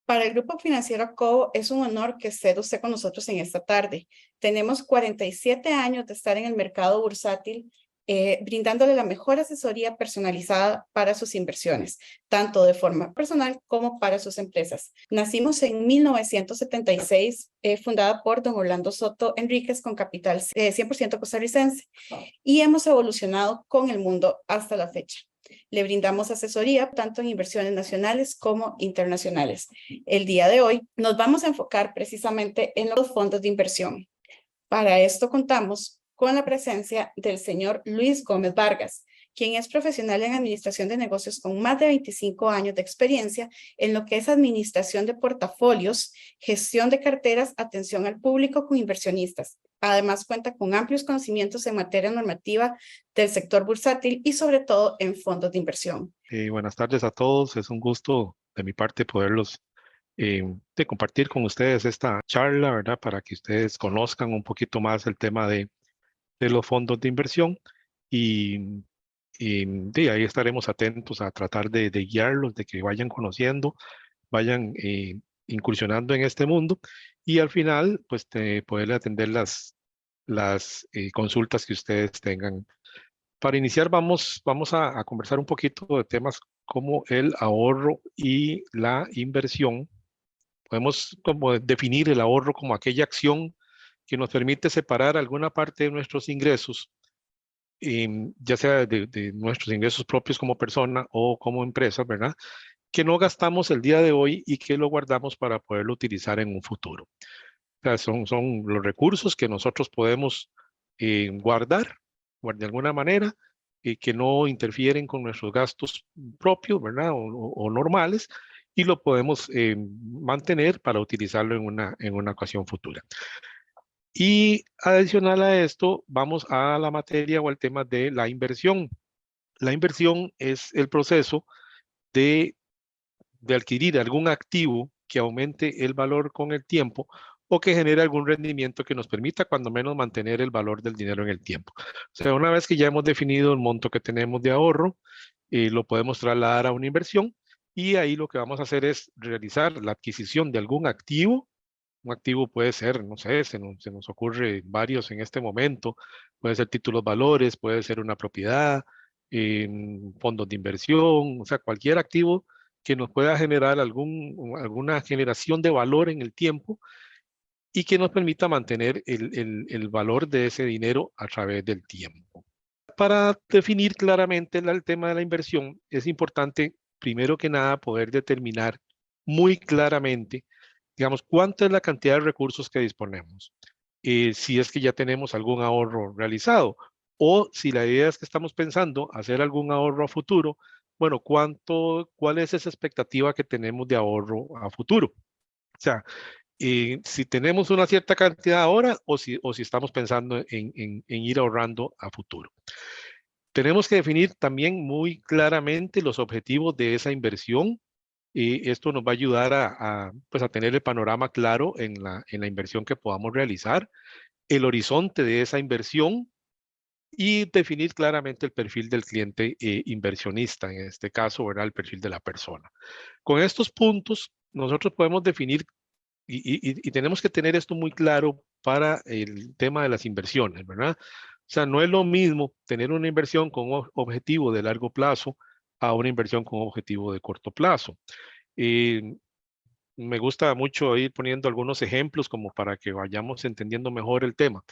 Para el Grupo Financiero Cobo es un honor que esté usted con nosotros en esta tarde. Tenemos 47 años de estar en el mercado bursátil, brindándole la mejor asesoría personalizada para sus inversiones, tanto de forma personal como para sus empresas. Nacimos en 1976, fundada por don Orlando Soto Enríquez con capital 100% costarricense, y hemos evolucionado con el mundo hasta la fecha. Le brindamos asesoría tanto en inversiones nacionales como internacionales. El día de hoy nos vamos a enfocar precisamente en los fondos de inversión. Para esto contamos con la presencia del señor Luis Gómez Vargas, quien es profesional en administración de negocios con más de 25 años de experiencia en lo que es administración de portafolios, gestión de carteras, atención al público con inversionistas. Además, cuenta con amplios conocimientos en materia normativa del sector bursátil y sobre todo en fondos de inversión. Buenas tardes a todos. Es un gusto de mi parte poderlos de compartir con ustedes esta charla, ¿verdad? Para que ustedes conozcan un poquito más el tema de los fondos de inversión y, de ahí estaremos atentos a tratar de guiarlos, de que vayan conociendo, vayan incursionando en este mundo y al final, pues, poder atender las consultas que ustedes tengan. Para iniciar, vamos a conversar un poquito de temas como el ahorro y la inversión. Podemos como definir el ahorro como aquella acción que nos permite separar alguna parte de nuestros ingresos, ya sea de nuestros ingresos propios como persona o como empresa, ¿verdad? Que no gastamos el día de hoy y que lo guardamos para poderlo utilizar en un futuro. O sea, son los recursos que nosotros podemos guardar de alguna manera que no interfieren con nuestros gastos propios, ¿verdad? O normales, y lo podemos mantener para utilizarlo en una ocasión futura. Y adicional a esto, vamos a la materia o al tema de la inversión. La inversión es el proceso de adquirir algún activo que aumente el valor con el tiempo o que genere algún rendimiento que nos permita cuando menos mantener el valor del dinero en el tiempo. O sea, una vez que ya hemos definido el monto que tenemos de ahorro, lo podemos trasladar a una inversión y ahí lo que vamos a hacer es realizar la adquisición de algún activo. Un activo puede ser, no sé, se nos ocurre varios en este momento, puede ser títulos valores, puede ser una propiedad, fondos de inversión, o sea, cualquier activo que nos pueda generar alguna generación de valor en el tiempo y que nos permita mantener el valor de ese dinero a través del tiempo. Para definir claramente el tema de la inversión, es importante, primero que nada, poder determinar muy claramente, digamos, cuánta es la cantidad de recursos que disponemos. Si es que ya tenemos algún ahorro realizado o si la idea es que estamos pensando hacer algún ahorro a futuro, bueno, ¿cuál es esa expectativa que tenemos de ahorro a futuro? O sea, si tenemos una cierta cantidad ahora o si estamos pensando en ir ahorrando a futuro. Tenemos que definir también muy claramente los objetivos de esa inversión. Esto nos va a ayudar pues a tener el panorama claro en la inversión que podamos realizar, el horizonte de esa inversión y definir claramente el perfil del cliente inversionista, en este caso, ¿verdad? El perfil de la persona. Con estos puntos, nosotros podemos definir y tenemos que tener esto muy claro para el tema de las inversiones, ¿verdad? O sea, no es lo mismo tener una inversión con objetivo de largo plazo a una inversión con objetivo de corto plazo. Eh, Me gusta mucho ir poniendo algunos ejemplos como para que vayamos entendiendo mejor el tema.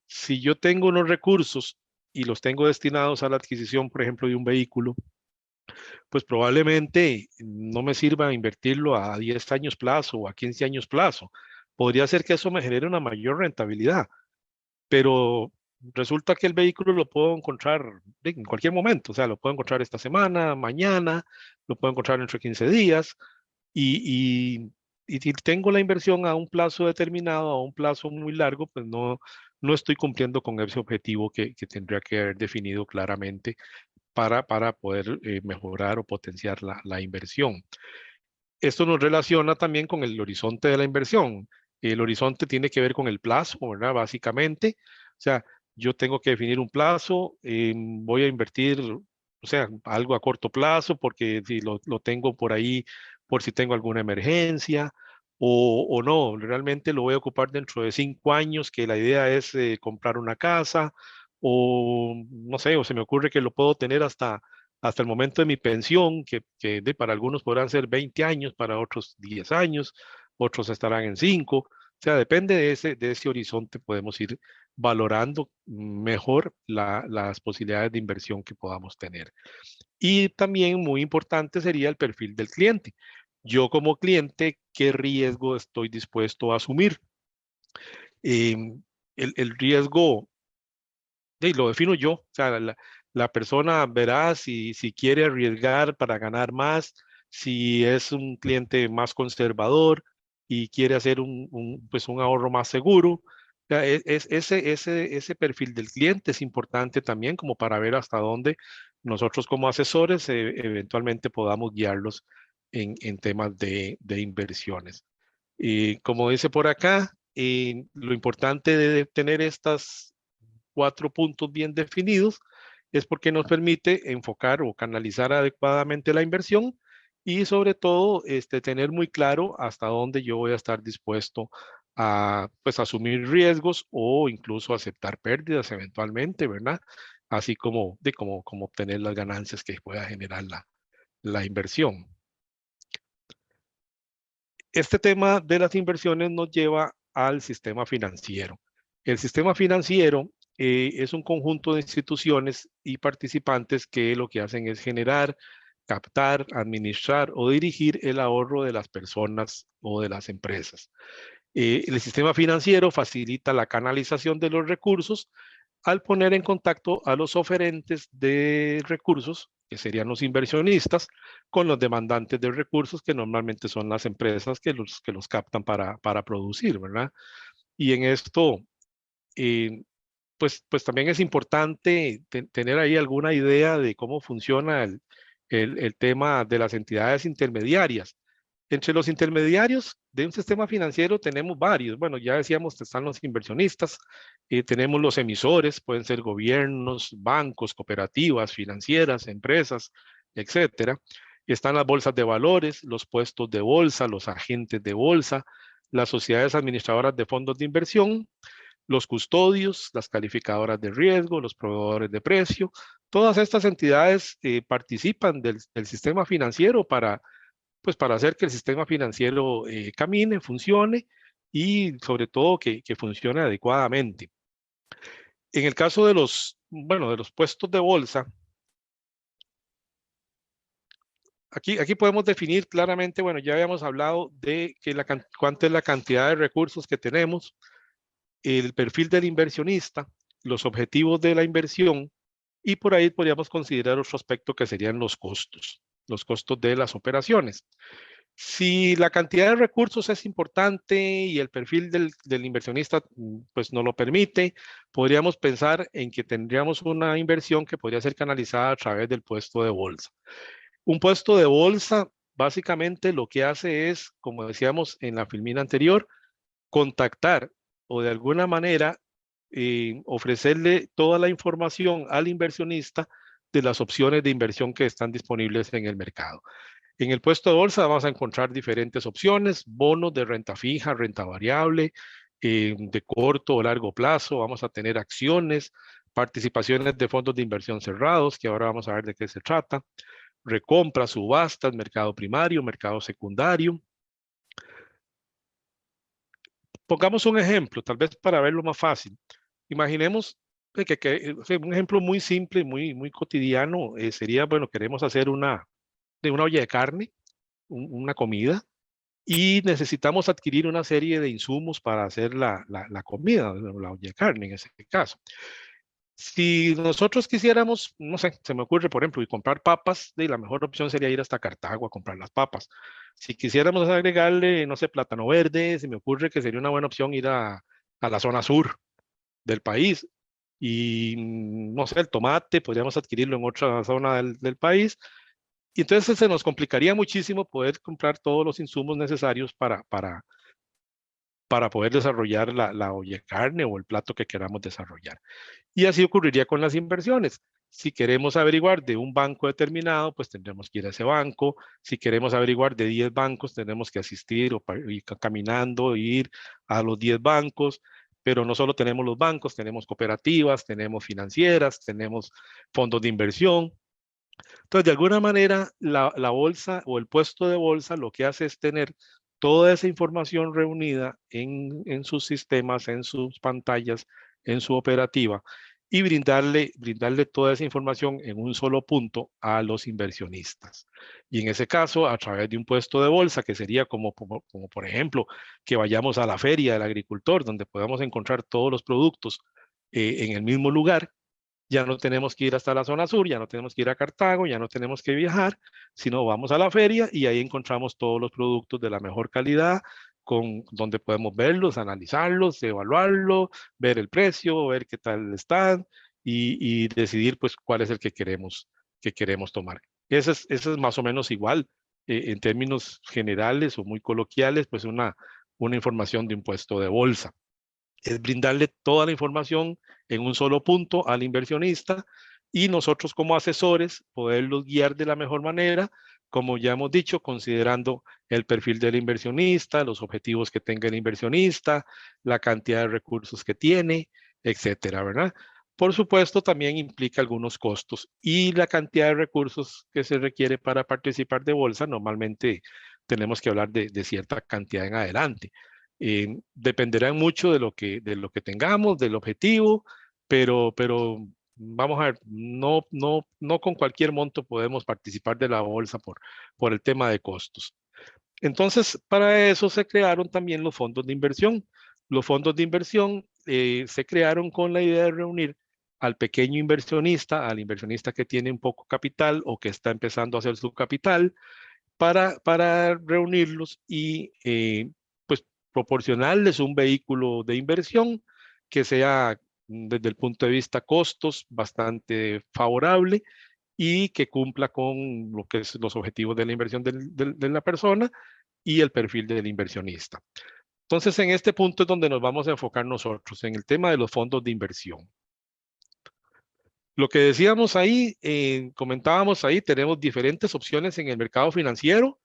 Si yo tengo unos recursos y los tengo destinados a la adquisición, por ejemplo, de un vehículo, pues probablemente no me sirva invertirlo a 10 años plazo o a 15 años plazo. Podría ser que eso me genere una mayor rentabilidad, pero resulta que el vehículo lo puedo encontrar en cualquier momento, o sea, lo puedo encontrar esta semana, mañana, lo puedo encontrar entre 15 días y si tengo la inversión a un plazo determinado, a un plazo muy largo, pues no estoy cumpliendo con ese objetivo que tendría que haber definido claramente para poder mejorar o potenciar la inversión. Esto nos relaciona también con el horizonte de la inversión. El horizonte tiene que ver con el plazo, ¿verdad? Básicamente, o sea, yo tengo que definir un plazo, voy a invertir, o sea, algo a corto plazo, porque si lo tengo por ahí por si tengo alguna emergencia, o no, realmente lo voy a ocupar dentro de 5 años, que la idea es comprar una casa, o no sé, o se me ocurre que lo puedo tener hasta el momento de mi pensión, para algunos podrán ser 20 años, para otros 10 años, otros estarán en 5. O sea, depende de ese horizonte, podemos ir valorando mejor las posibilidades de inversión que podamos tener. Y también muy importante sería el perfil del cliente. Yo como cliente, ¿qué riesgo estoy dispuesto a asumir? El riesgo lo defino yo, o sea, la persona verá si quiere arriesgar para ganar más, si es un cliente más conservador y quiere hacer pues un ahorro más seguro. O sea, ese perfil del cliente es importante también como para ver hasta dónde nosotros como asesores eventualmente podamos guiarlos en temas de inversiones. Y como dice por acá, lo importante de tener estas 4 puntos bien definidos es porque nos permite enfocar o canalizar adecuadamente la inversión y sobre todo tener muy claro hasta dónde yo voy a estar dispuesto a pues asumir riesgos o incluso aceptar pérdidas eventualmente, ¿verdad? Así como obtener las ganancias que pueda generar la inversión. Este tema de las inversiones nos lleva al sistema financiero. El sistema financiero es un conjunto de instituciones y participantes que lo que hacen es generar, captar, administrar o dirigir el ahorro de las personas o de las empresas. El sistema financiero facilita la canalización de los recursos al poner en contacto a los oferentes de recursos, que serían los inversionistas, con los demandantes de recursos, que normalmente son las empresas que los captan para producir, ¿verdad? Y en esto, eh, pues también es importante tener ahí alguna idea de cómo funciona el tema de las entidades intermediarias. Entre los intermediarios de un sistema financiero tenemos varios. Bueno, ya decíamos que están los inversionistas, tenemos los emisores, pueden ser gobiernos, bancos, cooperativas, financieras, empresas, etcétera. Están las bolsas de valores, los puestos de bolsa, los agentes de bolsa, las sociedades administradoras de fondos de inversión, los custodios, las calificadoras de riesgo, los proveedores de precio. Todas estas entidades participan del sistema financiero para hacer que el sistema financiero camine, funcione y sobre todo que funcione adecuadamente. En el caso de los puestos de bolsa, aquí podemos definir claramente, bueno, ya habíamos hablado de cuánta es la cantidad de recursos que tenemos, el perfil del inversionista, los objetivos de la inversión y por ahí podríamos considerar otro aspecto que serían los costos de las operaciones. Si la cantidad de recursos es importante y el perfil del inversionista pues no lo permite, podríamos pensar en que tendríamos una inversión que podría ser canalizada a través del puesto de bolsa. Un puesto de bolsa básicamente lo que hace es, como decíamos en la filmina anterior, contactar o de alguna manera ofrecerle toda la información al inversionista de las opciones de inversión que están disponibles en el mercado. En el puesto de bolsa vamos a encontrar diferentes opciones, bonos de renta fija, renta variable, de corto o largo plazo, vamos a tener acciones, participaciones de fondos de inversión cerrados, que ahora vamos a ver de qué se trata, recompras, subastas, mercado primario, mercado secundario. Pongamos un ejemplo, tal vez para verlo más fácil. Imaginemos un ejemplo muy simple, muy cotidiano, sería, bueno, queremos hacer una olla de carne, una comida, y necesitamos adquirir una serie de insumos para hacer la comida, la olla de carne en ese caso. Si nosotros quisiéramos, no sé, se me ocurre, por ejemplo, y comprar papas, la mejor opción sería ir hasta Cartago a comprar las papas. Si quisiéramos agregarle, no sé, plátano verde, se me ocurre que sería una buena opción ir a la zona sur del país. Y, no sé, el tomate, podríamos adquirirlo en otra zona del país. Y entonces se nos complicaría muchísimo poder comprar todos los insumos necesarios para poder desarrollar la olla de carne o el plato que queramos desarrollar. Y así ocurriría con las inversiones. Si queremos averiguar de un banco determinado, pues tendremos que ir a ese banco. Si queremos averiguar de 10 bancos, tenemos que asistir o ir caminando, ir a los 10 bancos. Pero no solo tenemos los bancos, tenemos cooperativas, tenemos financieras, tenemos fondos de inversión. Entonces, de alguna manera, la bolsa o el puesto de bolsa lo que hace es tener toda esa información reunida en sus sistemas, en sus pantallas, en su operativa y brindarle toda esa información en un solo punto a los inversionistas. Y en ese caso, a través de un puesto de bolsa, que sería como por ejemplo, que vayamos a la feria del agricultor, donde podamos encontrar todos los productos en el mismo lugar. Ya no tenemos que ir hasta la zona sur, ya no tenemos que ir a Cartago, ya no tenemos que viajar, sino vamos a la feria y ahí encontramos todos los productos de la mejor calidad, donde podemos verlos, analizarlos, evaluarlos, ver el precio, ver qué tal están y decidir pues cuál es el que queremos tomar. Eso es más o menos igual en términos generales o muy coloquiales, pues una información de un puesto de bolsa. Es brindarle toda la información en un solo punto al inversionista y nosotros como asesores poderlos guiar de la mejor manera, como ya hemos dicho, considerando el perfil del inversionista, los objetivos que tenga el inversionista, la cantidad de recursos que tiene, etcétera, ¿verdad? Por supuesto, también implica algunos costos y la cantidad de recursos que se requiere para participar de bolsa. Normalmente tenemos que hablar de cierta cantidad en adelante. Dependerá mucho de lo que tengamos, del objetivo, pero vamos a ver, no con cualquier monto podemos participar de la bolsa por el tema de costos. Entonces, para eso se crearon también los fondos de inversión. Los fondos de inversión se crearon con la idea de reunir al pequeño inversionista, al inversionista que tiene un poco capital o que está empezando a hacer su capital, para reunirlos y pues proporcionarles un vehículo de inversión que sea desde el punto de vista costos bastante favorable y que cumpla con lo que es los objetivos de la inversión de la persona y el perfil del inversionista. Entonces, en este punto es donde nos vamos a enfocar nosotros, en el tema de los fondos de inversión. Lo que decíamos ahí, comentábamos ahí, tenemos diferentes opciones en el mercado financiero.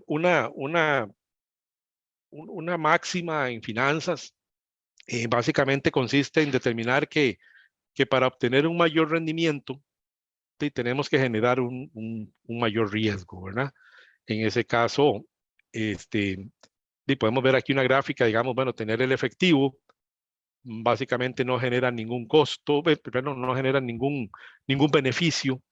Una máxima en finanzas básicamente consiste en determinar que para obtener un mayor rendimiento tenemos que generar un mayor riesgo, ¿verdad? En ese caso, podemos ver aquí una gráfica, digamos, bueno, tener el efectivo básicamente no genera ningún costo, pero no genera ningún beneficio.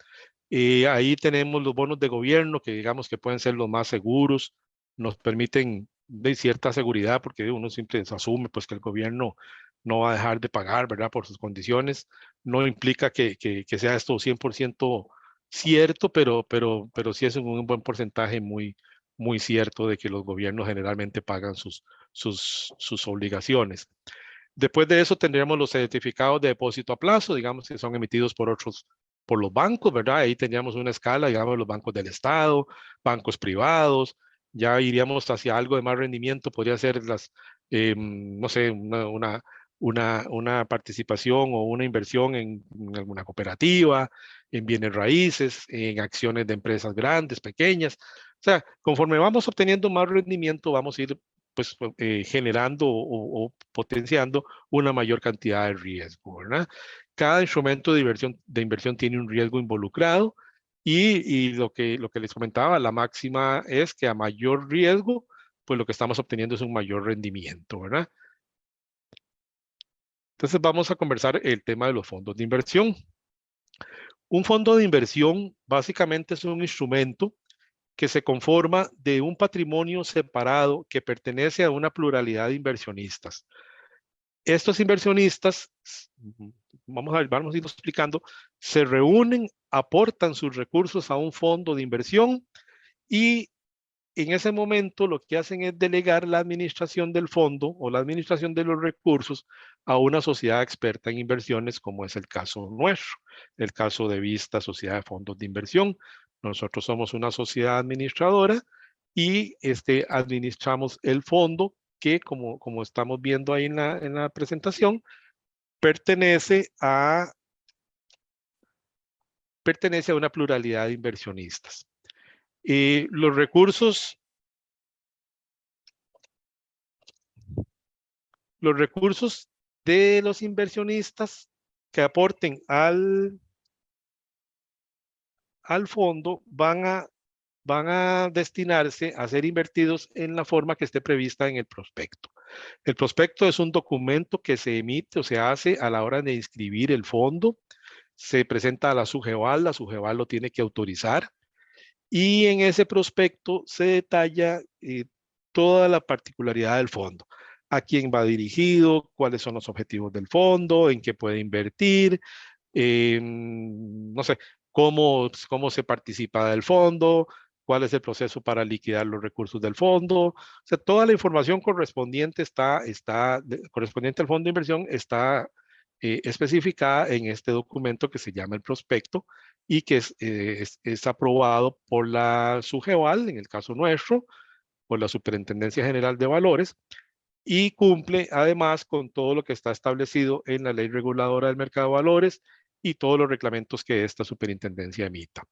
Ahí tenemos los bonos de gobierno, que digamos que pueden ser los más seguros, nos permiten de cierta seguridad, porque uno siempre asume pues, que el gobierno no va a dejar de pagar, ¿verdad? Por sus condiciones. No implica que sea esto 100% cierto, pero sí es un buen porcentaje muy cierto de que los gobiernos generalmente pagan sus obligaciones. Después de eso tendríamos los certificados de depósito a plazo, digamos que son emitidos por los bancos, ¿verdad? Ahí tendríamos una escala, digamos, los bancos del Estado, bancos privados, ya iríamos hacia algo de más rendimiento, podría ser no sé, una participación o una inversión en alguna cooperativa, en bienes raíces, en acciones de empresas grandes, pequeñas. O sea, conforme vamos obteniendo más rendimiento, vamos a ir pues generando o potenciando una mayor cantidad de riesgo, ¿verdad? Cada instrumento de inversión tiene un riesgo involucrado y lo que les comentaba, la máxima es que a mayor riesgo, pues lo que estamos obteniendo es un mayor rendimiento, ¿verdad? Entonces vamos a conversar el tema de los fondos de inversión. Un fondo de inversión básicamente es un instrumento que se conforma de un patrimonio separado que pertenece a una pluralidad de inversionistas. Estos inversionistas, vamos a ir explicando, se reúnen, aportan sus recursos a un fondo de inversión y en ese momento lo que hacen es delegar la administración del fondo o la administración de los recursos a una sociedad experta en inversiones, como es el caso nuestro, el caso de Vista Sociedad de Fondos de Inversión. Nosotros somos una sociedad administradora y administramos el fondo que, como estamos viendo ahí en la presentación, pertenece a una pluralidad de inversionistas. Los recursos de los inversionistas que aporten al fondo van a destinarse a ser invertidos en la forma que esté prevista en el prospecto. El prospecto es un documento que se emite o se hace a la hora de inscribir el fondo, se presenta a la SUGEVAL lo tiene que autorizar, y en ese prospecto se detalla toda la particularidad del fondo, a quién va dirigido, cuáles son los objetivos del fondo, en qué puede invertir, no sé, cómo se participa del fondo, cuál es el proceso para liquidar los recursos del fondo. O sea, toda la información correspondiente correspondiente al fondo de inversión está especificada en este documento que se llama el prospecto y que es aprobado por la SUGEVAL, en el caso nuestro, por la Superintendencia General de Valores, y cumple además con todo lo que está establecido en la Ley Reguladora del Mercado de Valores y todos los reglamentos que esta superintendencia emita.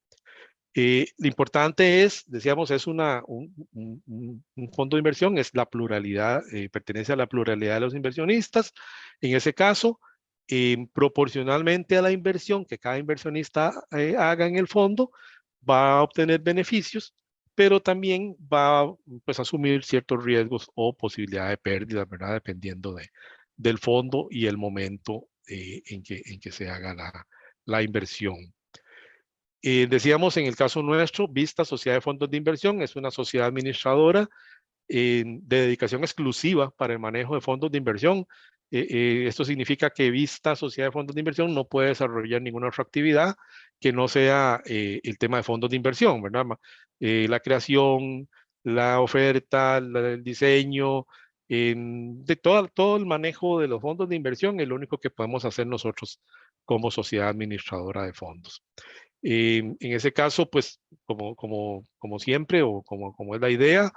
Lo importante es, decíamos, es un fondo de inversión, es la pluralidad, pertenece a la pluralidad de los inversionistas. En ese caso, proporcionalmente a la inversión que cada inversionista haga en el fondo, va a obtener beneficios, pero también va pues, a asumir ciertos riesgos o posibilidad de pérdidas, ¿verdad? Dependiendo del fondo y el momento en que se haga la inversión. Decíamos en el caso nuestro, Vista Sociedad de Fondos de Inversión es una sociedad administradora de dedicación exclusiva para el manejo de fondos de inversión. Esto significa que Vista Sociedad de Fondos de Inversión no puede desarrollar ninguna otra actividad que no sea el tema de fondos de inversión, ¿verdad? La creación, la oferta, el diseño, de todo el manejo de los fondos de inversión es lo único que podemos hacer nosotros como sociedad administradora de fondos. En ese caso, pues, como siempre, o como es la idea,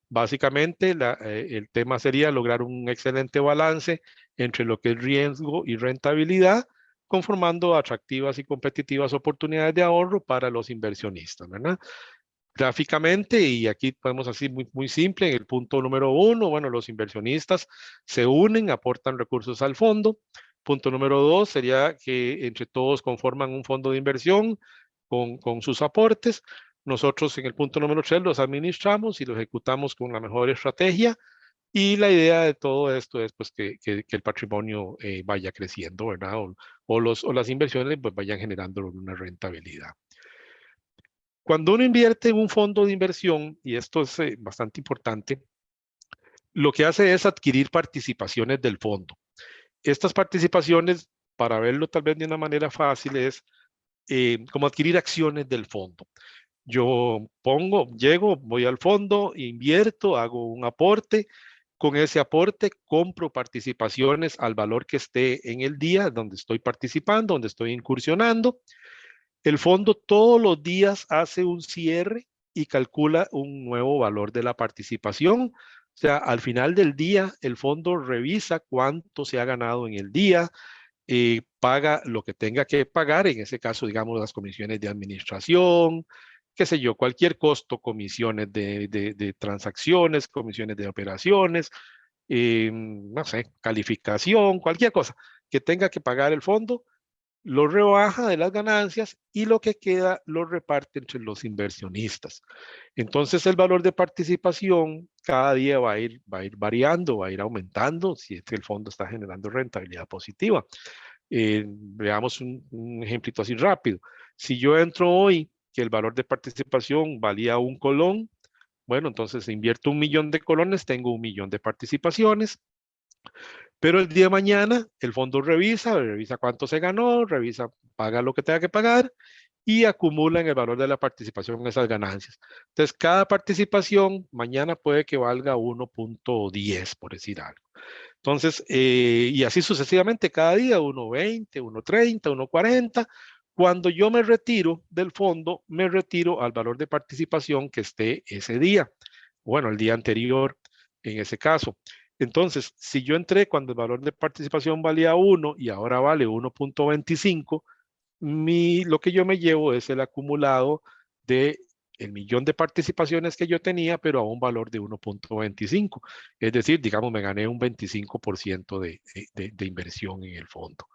básicamente el tema sería lograr un excelente balance entre lo que es riesgo y rentabilidad, conformando atractivas y competitivas oportunidades de ahorro para los inversionistas, ¿verdad? Gráficamente, y aquí podemos así muy simple, en el punto número 1, bueno, los inversionistas se unen, aportan recursos al fondo. Punto número 2 sería que entre todos conforman un fondo de inversión con sus aportes. Nosotros en el punto número 3 los administramos y lo ejecutamos con la mejor estrategia. Y la idea de todo esto es pues, que el patrimonio vaya creciendo, ¿verdad? O las inversiones pues, vayan generando una rentabilidad. Cuando uno invierte en un fondo de inversión, y esto es bastante importante, lo que hace es adquirir participaciones del fondo. Estas participaciones, para verlo tal vez de una manera fácil, es como adquirir acciones del fondo. Yo llego, voy al fondo, invierto, hago un aporte. Con ese aporte compro participaciones al valor que esté en el día donde estoy participando, donde estoy incursionando. El fondo todos los días hace un cierre y calcula un nuevo valor de la participación. O sea, al final del día, el fondo revisa cuánto se ha ganado en el día, paga lo que tenga que pagar, en ese caso, digamos, las comisiones de administración, qué sé yo, cualquier costo, comisiones de transacciones, comisiones de operaciones, no sé, calificación, cualquier cosa que tenga que pagar el fondo, lo rebaja de las ganancias y lo que queda lo reparte entre los inversionistas. Entonces el valor de participación cada día va a ir variando, va a ir aumentando si es que el fondo está generando rentabilidad positiva. Veamos un ejemplito así rápido. Si yo entro hoy que el valor de participación valía 1 colón, bueno, entonces invierto 1.000.000 de colones, tengo 1.000.000 de participaciones. Pero el día de mañana el fondo revisa cuánto se ganó, paga lo que tenga que pagar y acumula en el valor de la participación esas ganancias. Entonces, cada participación mañana puede que valga 1.10, por decir algo. Entonces, y así sucesivamente, cada día 1.20, 1.30, 1.40. Cuando yo me retiro del fondo, me retiro al valor de participación que esté ese día. Bueno, el día anterior, en ese caso. Entonces, si yo entré cuando el valor de participación valía 1 y ahora vale 1.25, lo que yo me llevo es el acumulado de el millón de participaciones que yo tenía, pero a un valor de 1.25. Es decir, digamos, me gané un 25% de inversión en el fondo.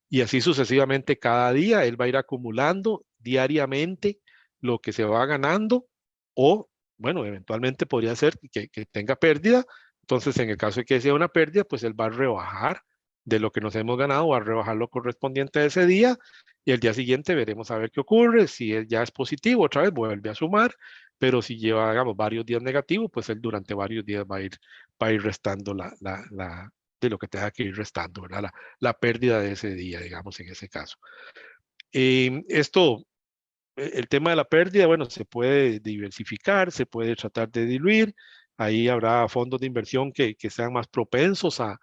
Y así sucesivamente cada día él va a ir acumulando diariamente lo que se va ganando o, bueno, eventualmente podría ser que tenga pérdida. Entonces, en el caso de que sea una pérdida, pues él va a rebajar de lo que nos hemos ganado, va a rebajar lo correspondiente a ese día y el día siguiente veremos a ver qué ocurre. Si ya es positivo, otra vez vuelve a sumar, pero si lleva, digamos, varios días negativos, pues él durante varios días va a ir restando de lo que tenga que ir restando, ¿verdad? La pérdida de ese día, digamos, en ese caso. El tema de la pérdida, bueno, se puede diversificar, se puede tratar de diluir. Ahí habrá fondos de inversión que sean más propensos a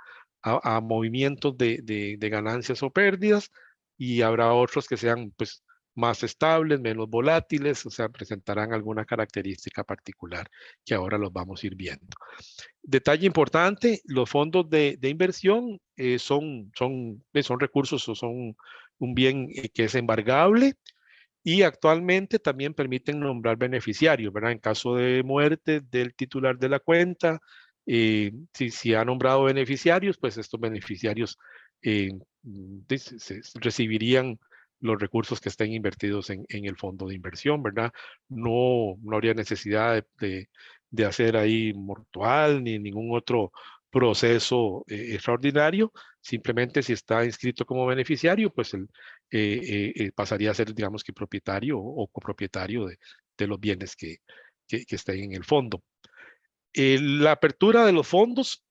movimientos de ganancias o pérdidas y habrá otros que sean pues más estables, menos volátiles, o sea, presentarán alguna característica particular que ahora los vamos a ir viendo. Detalle importante, los fondos de inversión son recursos o son un bien que es embargable y actualmente también permiten nombrar beneficiarios, ¿verdad? En caso de muerte del titular de la cuenta, si ha nombrado beneficiarios, pues estos beneficiarios eh, recibirían los recursos que estén invertidos en el fondo de inversión, ¿verdad? No habría necesidad de hacer ahí mortual ni ningún otro proceso extraordinario. Simplemente si está inscrito como beneficiario, pues pasaría a ser, digamos que propietario o copropietario de los bienes que estén en el fondo. La apertura de los fondos,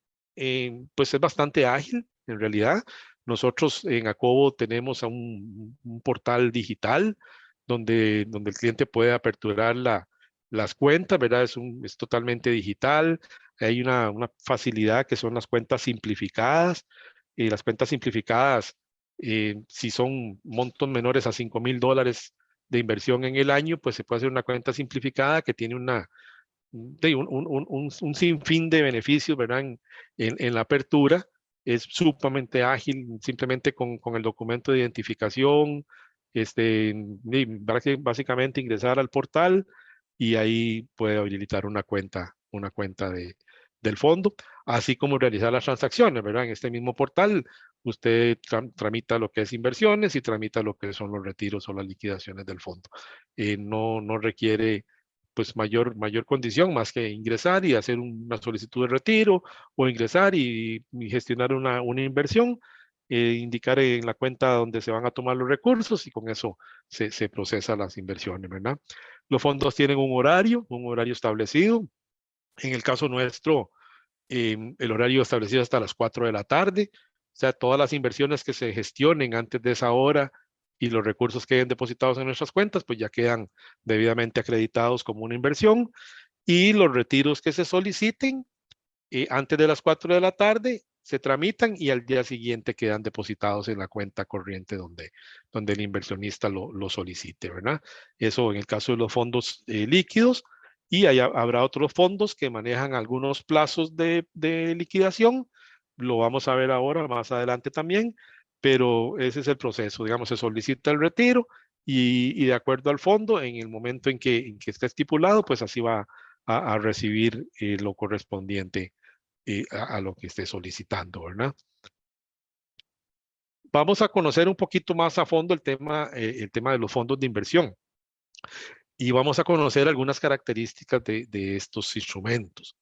pues es bastante ágil, en realidad. Nosotros en Acobo tenemos un portal digital donde el cliente puede aperturar las cuentas, ¿verdad? Es totalmente digital. Hay una facilidad que son las cuentas simplificadas. Y las cuentas simplificadas, si son montos menores a $5,000 de inversión en el año, pues se puede hacer una cuenta simplificada que tiene un sinfín de beneficios, ¿verdad? En la apertura es sumamente ágil, simplemente con el documento de identificación, básicamente ingresar al portal y ahí puede habilitar una cuenta del fondo, así como realizar las transacciones, ¿verdad? En este mismo portal usted tramita lo que es inversiones y tramita lo que son los retiros o las liquidaciones del fondo. No requiere pues mayor condición más que ingresar y hacer una solicitud de retiro o ingresar y gestionar una inversión, indicar en la cuenta donde se van a tomar los recursos y con eso se procesa las inversiones, ¿verdad? Los fondos tienen un horario establecido. En el caso nuestro, el horario establecido hasta las 4 de la tarde. O sea, todas las inversiones que se gestionen antes de esa hora y los recursos que hayan depositados en nuestras cuentas, pues ya quedan debidamente acreditados como una inversión. Y los retiros que se soliciten antes de las 4 de la tarde se tramitan y al día siguiente quedan depositados en la cuenta corriente donde el inversionista lo solicite, ¿verdad? Eso en el caso de los fondos líquidos. Y habrá otros fondos que manejan algunos plazos de liquidación. Lo vamos a ver ahora, más adelante también, pero ese es el proceso. Digamos, se solicita el retiro y de acuerdo al fondo, en el momento en que esté estipulado, pues así va a recibir lo correspondiente a lo que esté solicitando, ¿verdad? Vamos a conocer un poquito más a fondo el tema de los fondos de inversión y vamos a conocer algunas características de estos instrumentos.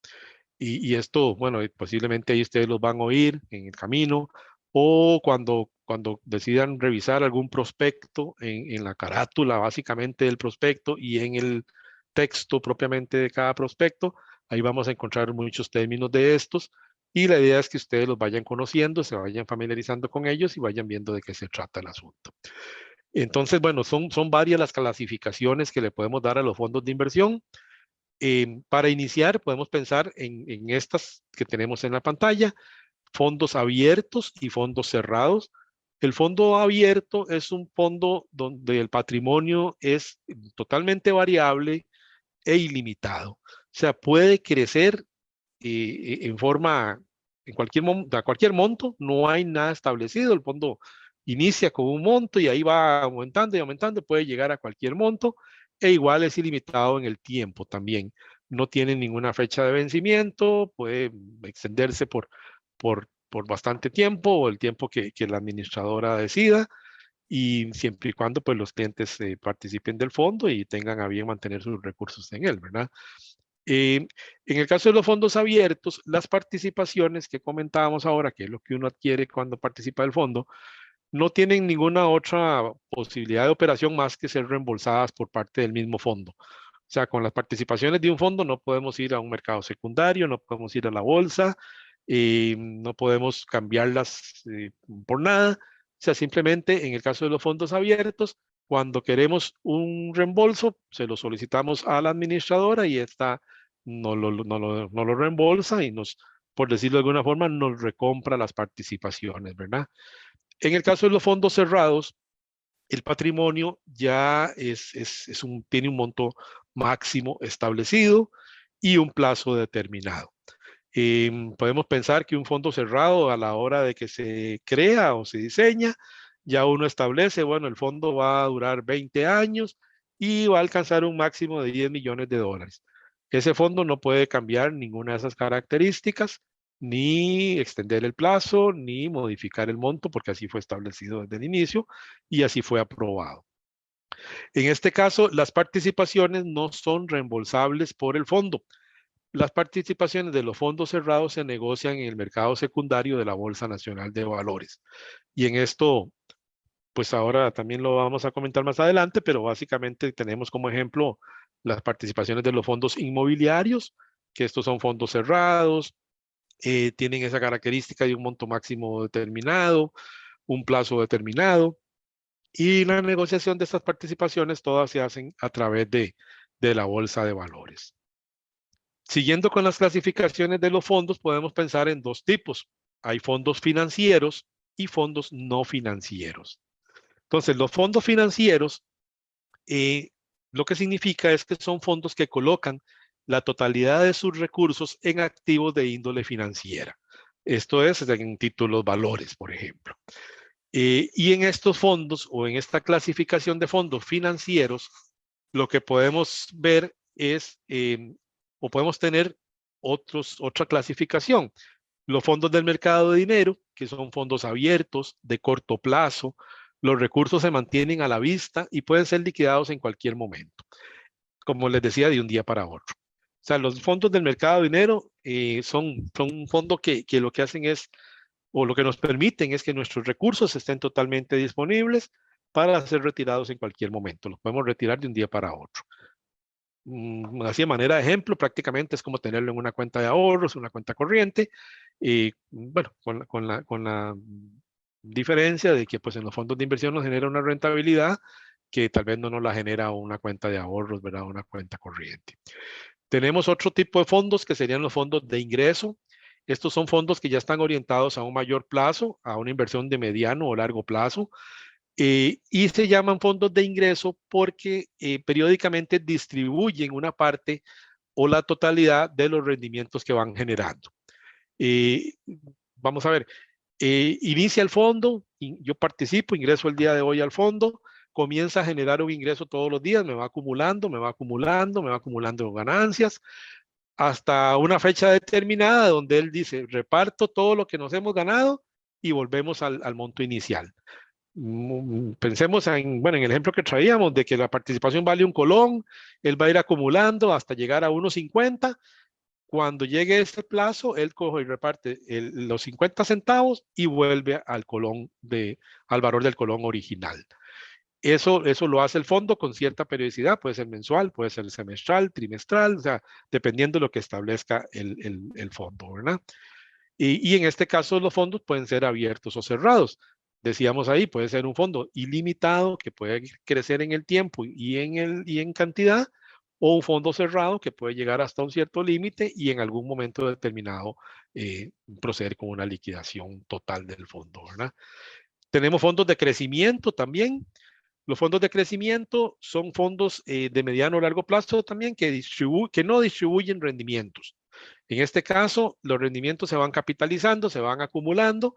Y esto, bueno, posiblemente ahí ustedes los van a oír en el camino o cuando decidan revisar algún prospecto en la carátula básicamente del prospecto y en el texto propiamente de cada prospecto, ahí vamos a encontrar muchos términos de estos y la idea es que ustedes los vayan conociendo, se vayan familiarizando con ellos y vayan viendo de qué se trata el asunto. Entonces, bueno, son varias las clasificaciones que le podemos dar a los fondos de inversión. Para iniciar, podemos pensar en estas que tenemos en la pantalla, fondos abiertos y fondos cerrados. El fondo abierto es un fondo donde el patrimonio es totalmente variable e ilimitado. O sea, puede crecer en forma a cualquier monto, no hay nada establecido. El fondo inicia con un monto y ahí va aumentando y aumentando, puede llegar a cualquier monto, e igual es ilimitado en el tiempo también. No tiene ninguna fecha de vencimiento, puede extenderse por bastante tiempo o el tiempo que la administradora decida, y siempre y cuando pues los clientes participen del fondo y tengan a bien mantener sus recursos en él, ¿verdad? En el caso de los fondos abiertos, las participaciones que comentábamos ahora, que es lo que uno adquiere cuando participa del fondo, no tienen ninguna otra posibilidad de operación más que ser reembolsadas por parte del mismo fondo. O sea, con las participaciones de un fondo no podemos ir a un mercado secundario, no podemos ir a la bolsa, no podemos cambiarlas por nada. O sea, simplemente en el caso de los fondos abiertos, cuando queremos un reembolso, se lo solicitamos a la administradora y esta no lo reembolsa y nos, por decirlo de alguna forma, nos recompra las participaciones, ¿verdad? En el caso de los fondos cerrados, el patrimonio ya tiene un monto máximo establecido y un plazo determinado. Podemos pensar que un fondo cerrado, a la hora de que se crea o se diseña, ya uno establece, bueno, el fondo va a durar 20 años y va a alcanzar un máximo de 10 millones de dólares. Ese fondo no puede cambiar ninguna de esas características, ni extender el plazo, ni modificar el monto, porque así fue establecido desde el inicio y así fue aprobado. En este caso, las participaciones no son reembolsables por el fondo. Las participaciones de los fondos cerrados se negocian en el mercado secundario de la Bolsa Nacional de Valores. Y en esto, pues ahora también lo vamos a comentar más adelante, pero básicamente tenemos como ejemplo las participaciones de los fondos inmobiliarios, que estos son fondos cerrados, tienen esa característica de un monto máximo determinado, un plazo determinado, y la negociación de estas participaciones todas se hacen a través de la bolsa de valores. Siguiendo con las clasificaciones de los fondos, podemos pensar en dos tipos. Hay fondos financieros y fondos no financieros. Entonces, los fondos financieros, lo que significa es que son fondos que colocan la totalidad de sus recursos en activos de índole financiera. Esto es en títulos valores, por ejemplo. Y en estos fondos o en esta clasificación de fondos financieros, lo que podemos ver es, o podemos tener otra clasificación. Los fondos del mercado de dinero, que son fondos abiertos, de corto plazo, los recursos se mantienen a la vista y pueden ser liquidados en cualquier momento, como les decía, de un día para otro. O sea, los fondos del mercado de dinero son un fondo que lo que hacen es, o lo que nos permiten es que nuestros recursos estén totalmente disponibles para ser retirados en cualquier momento. Los podemos retirar de un día para otro. Así de manera de ejemplo, prácticamente es como tenerlo en una cuenta de ahorros, una cuenta corriente, y bueno, con la diferencia de que pues en los fondos de inversión nos genera una rentabilidad que tal vez no nos la genera una cuenta de ahorros, ¿verdad? Una cuenta corriente. Tenemos otro tipo de fondos que serían los fondos de ingreso. Estos son fondos que ya están orientados a un mayor plazo, a una inversión de mediano o largo plazo, y se llaman fondos de ingreso porque periódicamente distribuyen una parte o la totalidad de los rendimientos que van generando. Vamos a ver, inicia el fondo, yo participo, ingreso el día de hoy al fondo, comienza a generar un ingreso todos los días, me va acumulando, me va acumulando, me va acumulando ganancias, hasta una fecha determinada donde él dice, reparto todo lo que nos hemos ganado y volvemos al monto inicial. Pensemos bueno, en el ejemplo que traíamos de que la participación vale $1, él va a ir acumulando hasta llegar a 1.50. Cuando llegue ese plazo, él coge y reparte los 50 centavos y vuelve al valor del colón original. Eso lo hace el fondo con cierta periodicidad, puede ser mensual, puede ser semestral, trimestral, o sea, dependiendo de lo que establezca el fondo, ¿verdad? Y en este caso los fondos pueden ser abiertos o cerrados. Decíamos ahí, puede ser un fondo ilimitado que puede crecer en el tiempo y en cantidad, o un fondo cerrado que puede llegar hasta un cierto límite y en algún momento determinado proceder con una liquidación total del fondo, ¿verdad? Tenemos fondos de crecimiento también. Los fondos de crecimiento son fondos de mediano o largo plazo también que no distribuyen rendimientos. En este caso, los rendimientos se van capitalizando, se van acumulando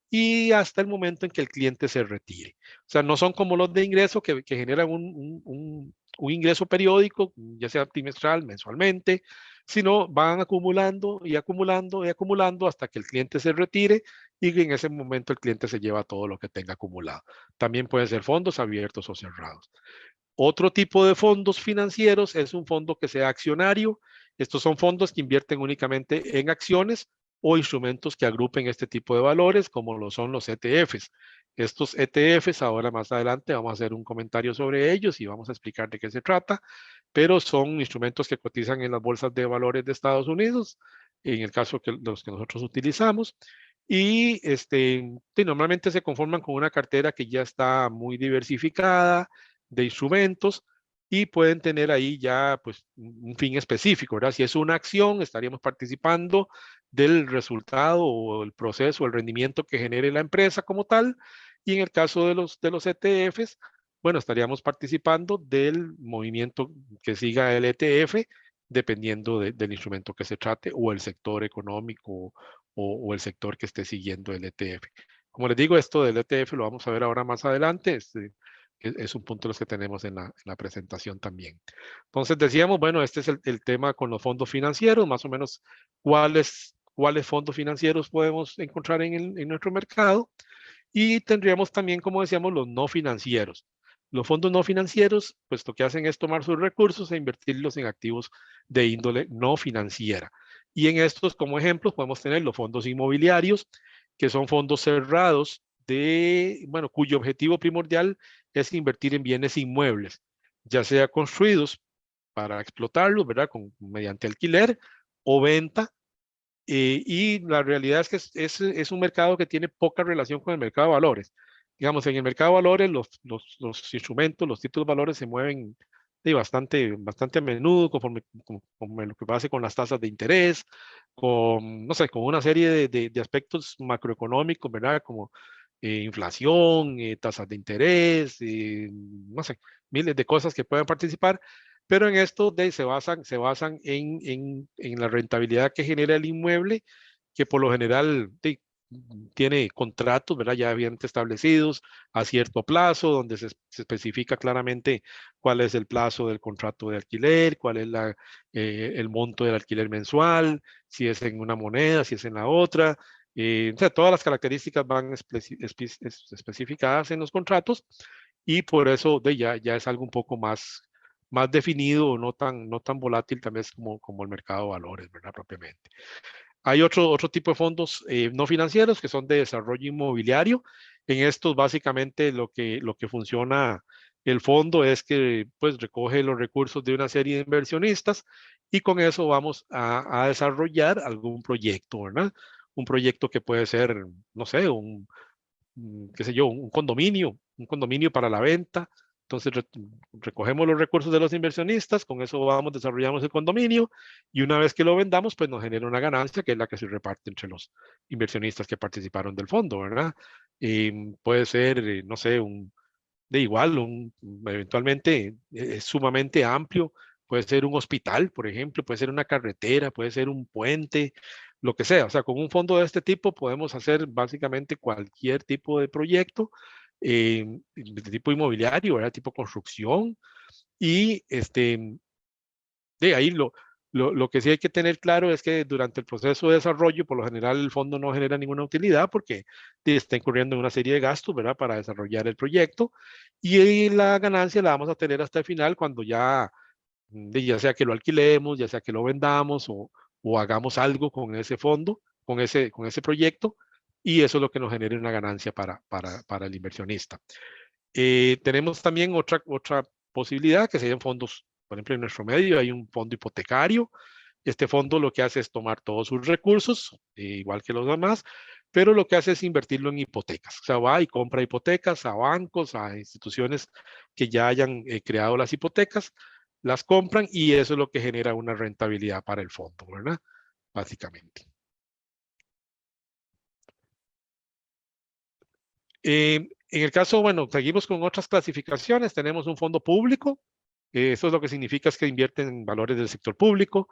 y hasta el momento en que el cliente se retire. O sea, no son como los de ingreso que generan un ingreso periódico, ya sea trimestral, mensualmente, sino van acumulando y acumulando y acumulando hasta que el cliente se retire y en ese momento el cliente se lleva todo lo que tenga acumulado. También pueden ser fondos abiertos o cerrados. Otro tipo de fondos financieros es un fondo que sea accionario. Estos son fondos que invierten únicamente en acciones o instrumentos que agrupen este tipo de valores, como lo son los ETFs. Estos ETFs, ahora más adelante vamos a hacer un comentario sobre ellos y vamos a explicar de qué se trata, pero son instrumentos que cotizan en las bolsas de valores de Estados Unidos, en el caso de los que nosotros utilizamos, y normalmente se conforman con una cartera que ya está muy diversificada de instrumentos y pueden tener ahí ya pues un fin específico, ¿verdad? Si es una acción, estaríamos participando del resultado o el proceso, el rendimiento que genere la empresa como tal, y en el caso de los ETFs, bueno, estaríamos participando del movimiento que siga el ETF, dependiendo del instrumento que se trate o el sector económico o el sector que esté siguiendo el ETF. Como les digo, esto del ETF lo vamos a ver ahora más adelante. Es un punto de los que tenemos en la presentación también. Entonces decíamos, bueno, este es el tema con los fondos financieros, más o menos cuáles fondos financieros podemos encontrar en nuestro mercado. Y tendríamos también, como decíamos, los no financieros. Los fondos no financieros, pues lo que hacen es tomar sus recursos e invertirlos en activos de índole no financiera. Y en estos, como ejemplos, podemos tener los fondos inmobiliarios, que son fondos cerrados bueno, cuyo objetivo primordial es invertir en bienes inmuebles, ya sea construidos para explotarlos, ¿verdad? Mediante alquiler o venta. Y la realidad es que es un mercado que tiene poca relación con el mercado de valores. Digamos, en el mercado de valores, los instrumentos, los títulos de valores se mueven bastante a menudo conforme lo que pase con las tasas de interés, no sé, con una serie de aspectos macroeconómicos, ¿verdad? Como inflación, tasas de interés, no sé, miles de cosas que pueden participar, pero en esto se basan en la rentabilidad que genera el inmueble, que por lo general tiene contratos, ¿verdad? Ya bien establecidos a cierto plazo, donde se especifica claramente cuál es el plazo del contrato de alquiler, cuál es el monto del alquiler mensual, si es en una moneda, si es en la otra. O sea, todas las características van especificadas en los contratos y por eso ya es algo un poco más definido, no tan volátil también como el mercado de valores, ¿verdad? Propiamente. Hay otro tipo de fondos no financieros que son de desarrollo inmobiliario. En estos básicamente lo que funciona el fondo es que pues recoge los recursos de una serie de inversionistas y con eso vamos a desarrollar algún proyecto, ¿verdad? Un proyecto que puede ser, no sé, qué sé yo, un condominio para la venta. Entonces recogemos los recursos de los inversionistas, con eso desarrollamos el condominio y una vez que lo vendamos, pues nos genera una ganancia que es la que se reparte entre los inversionistas que participaron del fondo, ¿verdad? Puede ser, no sé, eventualmente es sumamente amplio, puede ser un hospital, por ejemplo, puede ser una carretera, puede ser un puente, lo que sea. O sea, con un fondo de este tipo podemos hacer básicamente cualquier tipo de proyecto, de tipo inmobiliario, ¿verdad? Tipo construcción. Y de ahí lo que sí hay que tener claro es que durante el proceso de desarrollo, por lo general, el fondo no genera ninguna utilidad porque está incurriendo en una serie de gastos, ¿verdad? Para desarrollar el proyecto. Y la ganancia la vamos a tener hasta el final cuando ya sea que lo alquilemos, ya sea que lo vendamos o hagamos algo con ese fondo, con ese proyecto. Y eso es lo que nos genere una ganancia para el inversionista. Tenemos también otra posibilidad que serían fondos, por ejemplo, en nuestro medio hay un fondo hipotecario. Este fondo lo que hace es tomar todos sus recursos, igual que los demás, pero lo que hace es invertirlo en hipotecas. O sea, va y compra hipotecas a bancos, a instituciones que ya hayan creado las hipotecas, las compran y eso es lo que genera una rentabilidad para el fondo, ¿verdad? Básicamente. En el caso, bueno, seguimos con otras clasificaciones. Tenemos un fondo público. Eso es lo que significa es que invierten en valores del sector público.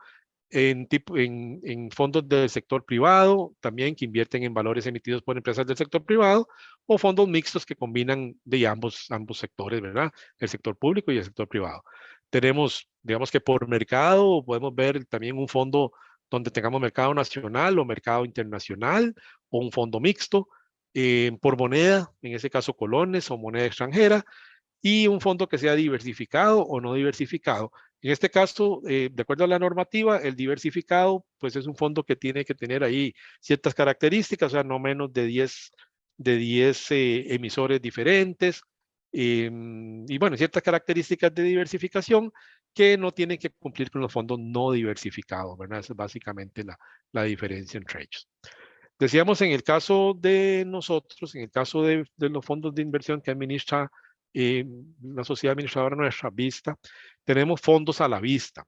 en fondos del sector privado, también que invierten en valores emitidos por empresas del sector privado, o fondos mixtos que combinan de ambos sectores, ¿verdad? El sector público y el sector privado. Tenemos, digamos que por mercado, podemos ver también un fondo donde tengamos mercado nacional o mercado internacional, o un fondo mixto, por moneda, en ese caso colones o moneda extranjera, y un fondo que sea diversificado o no diversificado. En este caso, de acuerdo a la normativa, el diversificado, pues es un fondo que tiene que tener ahí ciertas características, o sea, no menos de 10 emisores diferentes, y bueno, ciertas características de diversificación que no tienen que cumplir con los fondos no diversificados, ¿verdad? Esa es básicamente la diferencia entre ellos. Decíamos en el caso de nosotros, en el caso de los fondos de inversión que administra la sociedad administradora nuestra, Vista, tenemos fondos a la vista.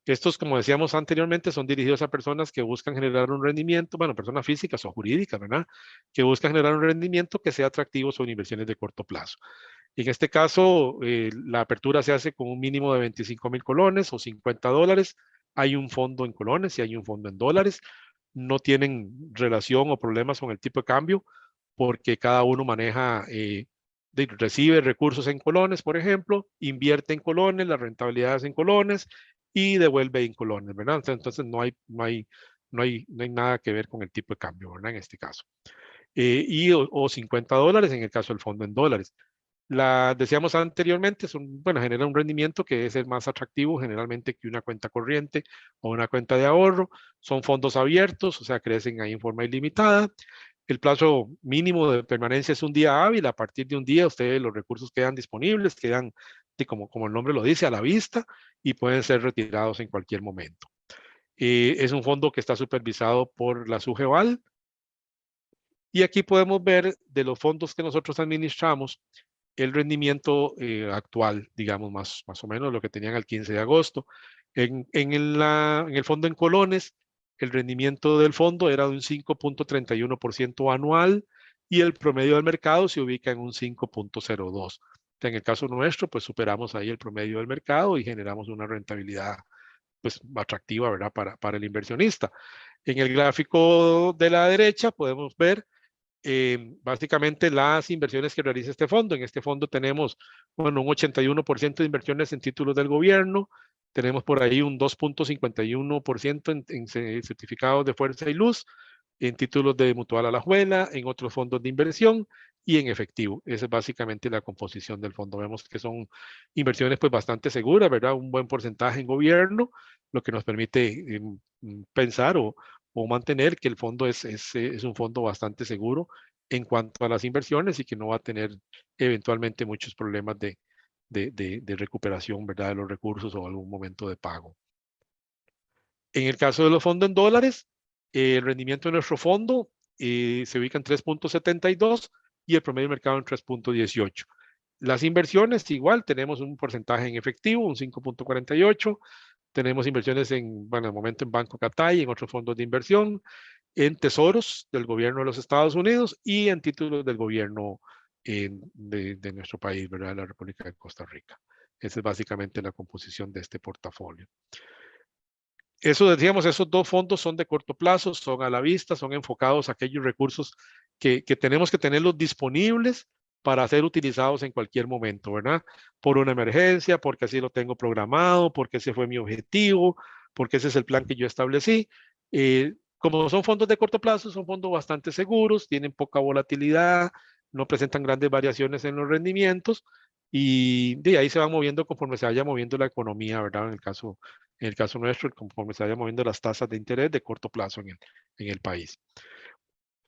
Estos, como decíamos anteriormente, son dirigidos a personas que buscan generar un rendimiento, bueno, personas físicas o jurídicas, ¿verdad? Que buscan generar un rendimiento que sea atractivo sobre inversiones de corto plazo. En este caso, la apertura se hace con un mínimo de 25,000 colones o $50. Hay un fondo en colones y hay un fondo en dólares. No tienen relación o problemas con el tipo de cambio porque cada uno maneja, recibe recursos en colones, por ejemplo, invierte en colones, las rentabilidades en colones y devuelve en colones, ¿verdad? Entonces no hay nada que ver con el tipo de cambio, ¿verdad? En este caso. O $50 en el caso del fondo en dólares. Decíamos anteriormente, bueno, genera un rendimiento que es el más atractivo generalmente que una cuenta corriente o una cuenta de ahorro. Son fondos abiertos, o sea, crecen ahí en forma ilimitada. El plazo mínimo de permanencia es un día hábil. A partir de un día, ustedes los recursos quedan disponibles, quedan, como el nombre lo dice, a la vista y pueden ser retirados en cualquier momento. Es un fondo que está supervisado por la SUGEVAL. Y aquí podemos ver de los fondos que nosotros administramos el rendimiento actual, digamos, más o menos lo que tenían al 15 de agosto. En el fondo en colones, el rendimiento del fondo era de un 5.31% anual y el promedio del mercado se ubica en un 5.02. En el caso nuestro, pues superamos ahí el promedio del mercado y generamos una rentabilidad pues atractiva, ¿verdad? Para el inversionista. En el gráfico de la derecha podemos ver básicamente las inversiones que realiza este fondo. En este fondo tenemos, bueno, un 81% de inversiones en títulos del gobierno, tenemos por ahí un 2.51% en certificados de fuerza y luz, en títulos de Mutual Alajuela, en otros fondos de inversión y en efectivo. Esa es básicamente la composición del fondo. Vemos que son inversiones pues bastante seguras, ¿verdad? Un buen porcentaje en gobierno, lo que nos permite pensar o mantener que el fondo es un fondo bastante seguro en cuanto a las inversiones y que no va a tener eventualmente muchos problemas de recuperación, ¿verdad? De los recursos o algún momento de pago. En el caso de los fondos en dólares, el rendimiento de nuestro fondo se ubica en 3.72 y el promedio de mercado en 3.18. Las inversiones, igual, tenemos un porcentaje en efectivo, un 5.48. Tenemos inversiones bueno, el momento en Banco Catay, en otros fondos de inversión, en tesoros del gobierno de los Estados Unidos y en títulos del gobierno de nuestro país, ¿verdad? De la República de Costa Rica. Esa es básicamente la composición de este portafolio. Eso decíamos, esos dos fondos son de corto plazo, son a la vista, son enfocados a aquellos recursos que tenemos que tenerlos disponibles para ser utilizados en cualquier momento, ¿verdad? Por una emergencia, porque así lo tengo programado, porque ese fue mi objetivo, porque ese es el plan que yo establecí. Como son fondos de corto plazo, son fondos bastante seguros, tienen poca volatilidad, no presentan grandes variaciones en los rendimientos y de ahí se van moviendo conforme se vaya moviendo la economía, ¿verdad? En el caso nuestro, conforme se vayan moviendo las tasas de interés de corto plazo en el país.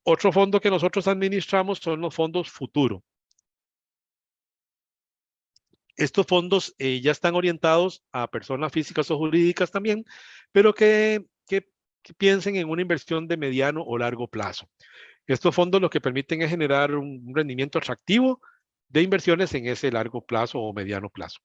Otro fondo que nosotros administramos son los fondos futuro. Estos fondos ya están orientados a personas físicas o jurídicas también, pero que piensen en una inversión de mediano o largo plazo. Estos fondos lo que permiten es generar un rendimiento atractivo de inversiones en ese largo plazo o mediano plazo.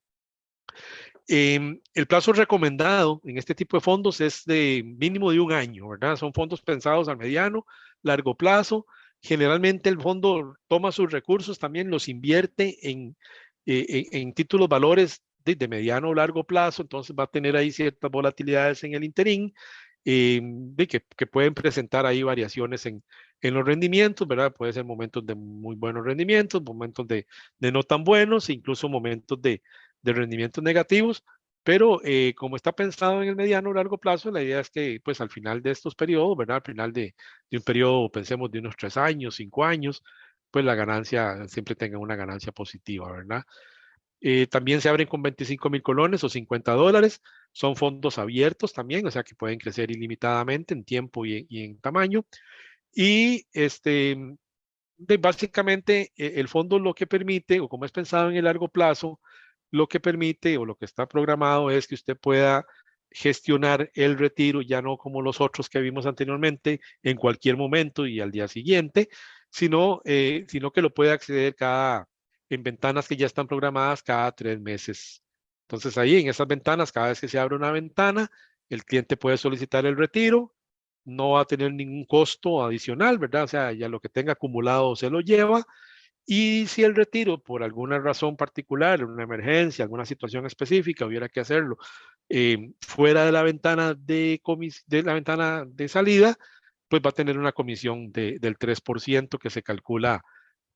El plazo recomendado en este tipo de fondos es de mínimo de un año, ¿verdad? Son fondos pensados a mediano, largo plazo. Generalmente el fondo toma sus recursos, también los invierte en títulos valores de mediano o largo plazo, entonces va a tener ahí ciertas volatilidades en el interín, que pueden presentar ahí variaciones en los rendimientos, ¿verdad? Puede ser momentos de muy buenos rendimientos, momentos de no tan buenos, incluso momentos de rendimientos negativos, pero como está pensado en el mediano o largo plazo, la idea es que pues al final de estos periodos, ¿verdad? Al final de un periodo, pensemos de unos 3 años, 5 años, pues la ganancia siempre tenga una ganancia positiva, ¿verdad? También se abren con 25.000 colones o $50. Son fondos abiertos también, o sea que pueden crecer ilimitadamente en tiempo y en tamaño. Y básicamente el fondo lo que permite, o como es pensado en el largo plazo, lo que permite o lo que está programado es que usted pueda gestionar el retiro, ya no como los otros que vimos anteriormente, en cualquier momento y al día siguiente, sino que lo puede acceder en ventanas que ya están programadas cada 3 meses. Entonces ahí en esas ventanas, cada vez que se abre una ventana, el cliente puede solicitar el retiro, no va a tener ningún costo adicional, ¿verdad? O sea, ya lo que tenga acumulado se lo lleva. Y si el retiro, por alguna razón particular, una emergencia, alguna situación específica, hubiera que hacerlo fuera de la ventana de la ventana de salida, pues va a tener una comisión del 3% que se calcula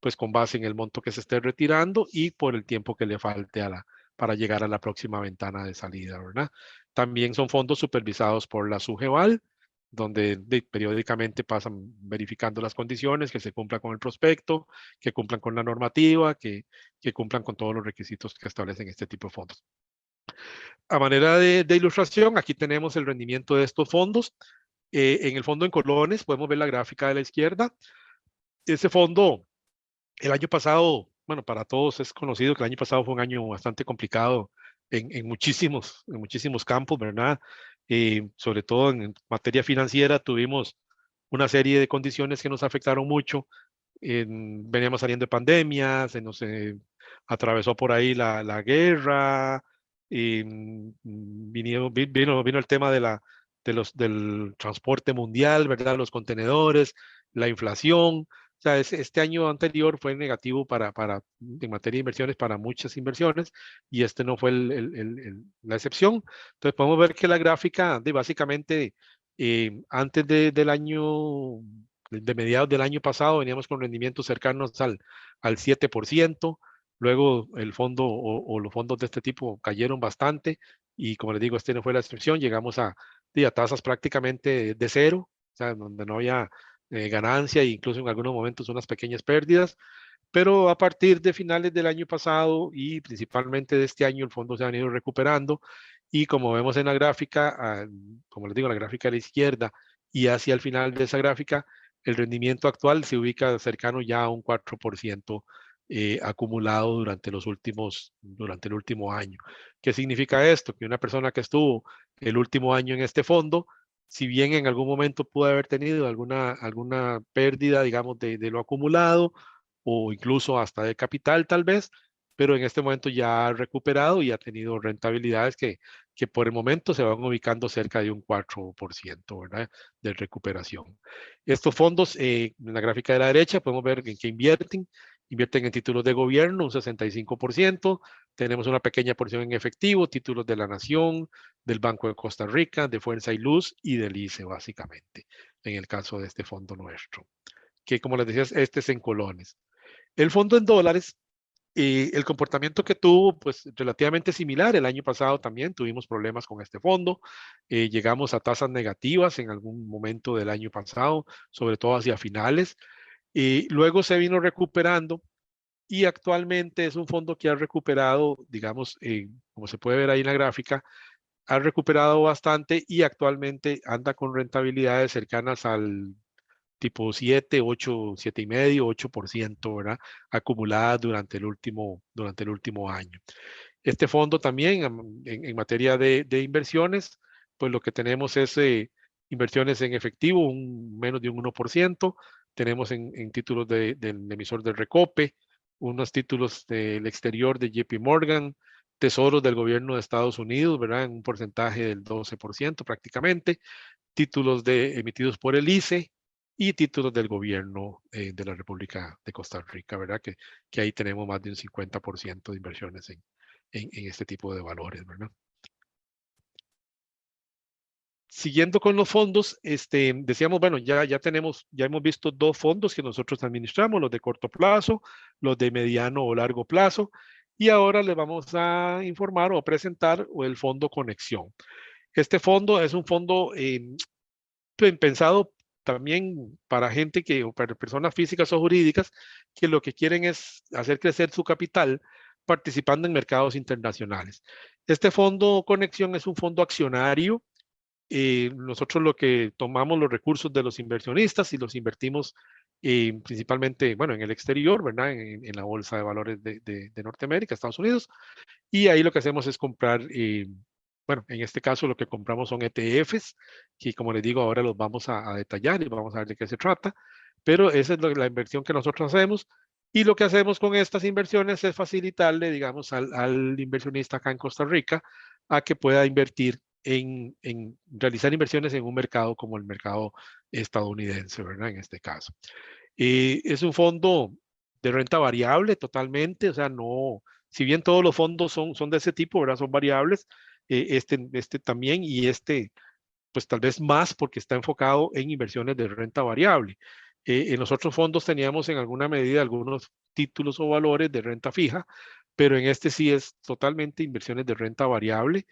pues con base en el monto que se esté retirando y por el tiempo que le falte para llegar a la próxima ventana de salida, ¿verdad? También son fondos supervisados por la SUGEVAL, donde periódicamente pasan verificando las condiciones, que se cumplan con el prospecto, que cumplan con la normativa, que cumplan con todos los requisitos que establecen este tipo de fondos. A manera de ilustración, aquí tenemos el rendimiento de estos fondos. En el fondo en colones, podemos ver la gráfica de la izquierda. Ese fondo, el año pasado, bueno, para todos es conocido que el año pasado fue un año bastante complicado en muchísimos campos, ¿verdad? Sobre todo en materia financiera tuvimos una serie de condiciones que nos afectaron mucho. Veníamos saliendo de pandemia, se nos atravesó por ahí la guerra, vino el tema del transporte mundial, ¿verdad? Los contenedores, la inflación. O sea, este año anterior fue negativo en materia de inversiones para muchas inversiones y este no fue la excepción. Entonces podemos ver que la gráfica básicamente antes del año, de mediados del año pasado, veníamos con rendimientos cercanos al 7%. Luego el fondo o los fondos de este tipo cayeron bastante y como les digo, este no fue la excepción. Llegamos a tasas prácticamente de cero, o sea, donde no había ganancia e incluso en algunos momentos unas pequeñas pérdidas. Pero a partir de finales del año pasado y principalmente de este año, el fondo se ha ido recuperando y como vemos en la gráfica, como les digo, la gráfica a la izquierda y hacia el final de esa gráfica, el rendimiento actual se ubica cercano ya a un 4% acumulado durante el último año. ¿Qué significa esto? Que una persona que estuvo el último año en este fondo, si bien en algún momento pudo haber tenido alguna pérdida, digamos, de lo acumulado, o incluso hasta de capital tal vez, pero en este momento ya ha recuperado y ha tenido rentabilidades que por el momento se van ubicando cerca de un 4%, ¿verdad? De recuperación. Estos fondos, en la gráfica de la derecha, podemos ver en qué invierten. Invierten en títulos de gobierno, un 65%. Tenemos una pequeña porción en efectivo, títulos de la Nación, del Banco de Costa Rica, de Fuerza y Luz y del ICE, básicamente, en el caso de este fondo nuestro. Que como les decía, este es en colones. El fondo en dólares, el comportamiento que tuvo, pues relativamente similar. El año pasado también tuvimos problemas con este fondo. Llegamos a tasas negativas en algún momento del año pasado, sobre todo hacia finales. Luego se vino recuperando y actualmente es un fondo que ha recuperado, digamos, como se puede ver ahí en la gráfica, ha recuperado bastante y actualmente anda con rentabilidades cercanas al tipo 7, 8, 7,5, 8%, ¿verdad? Acumuladas durante el último año. Este fondo también, en materia de inversiones, pues lo que tenemos es inversiones en efectivo, menos de un 1%. Tenemos en títulos del emisor del Recope, unos títulos del exterior de JP Morgan, tesoros del gobierno de Estados Unidos, ¿verdad? En un porcentaje del 12% prácticamente, títulos emitidos por el ICE y títulos del gobierno de la República de Costa Rica, ¿verdad? Que ahí tenemos más de un 50% de inversiones en este tipo de valores, ¿verdad? Siguiendo con los fondos, decíamos, bueno, ya hemos visto dos fondos que nosotros administramos, los de corto plazo, los de mediano o largo plazo, y ahora les vamos a informar o presentar el fondo Conexión. Este fondo es un fondo pensado también para gente o para personas físicas o jurídicas que lo que quieren es hacer crecer su capital participando en mercados internacionales. Este fondo Conexión es un fondo accionario. Nosotros lo que tomamos los recursos de los inversionistas y los invertimos principalmente, bueno, en el exterior, ¿verdad? En la bolsa de valores de Norteamérica, Estados Unidos, y ahí lo que hacemos es comprar, bueno, en este caso lo que compramos son ETFs, que como les digo, ahora los vamos a detallar y vamos a ver de qué se trata, pero esa es la inversión que nosotros hacemos. Y lo que hacemos con estas inversiones es facilitarle, digamos, al inversionista acá en Costa Rica a que pueda invertir en realizar inversiones en un mercado como el mercado estadounidense, ¿verdad? En este caso. Es un fondo de renta variable totalmente, o sea, no, si bien todos los fondos son de ese tipo, ¿verdad? Son variables, este también y pues tal vez más porque está enfocado en inversiones de renta variable. En los otros fondos teníamos en alguna medida algunos títulos o valores de renta fija, pero en este sí es totalmente inversiones de renta variable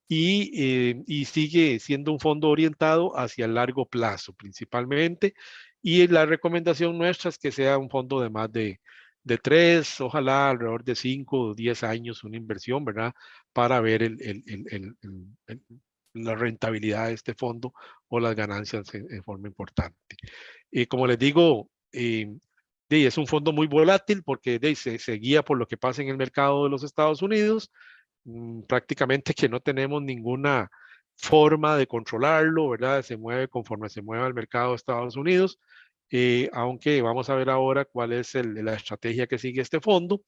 y sigue siendo un fondo orientado hacia el largo plazo principalmente. Y la recomendación nuestra es que sea un fondo de más de 3, ojalá alrededor de 5 o 10 años, una inversión, ¿verdad? Para ver la rentabilidad de este fondo o las ganancias en forma importante. Como les digo, es un fondo muy volátil porque se guía por lo que pasa en el mercado de los Estados Unidos, prácticamente que no tenemos ninguna forma de controlarlo, ¿verdad? Se mueve conforme se mueva el mercado de Estados Unidos, aunque vamos a ver ahora cuál es la estrategia que sigue este fondo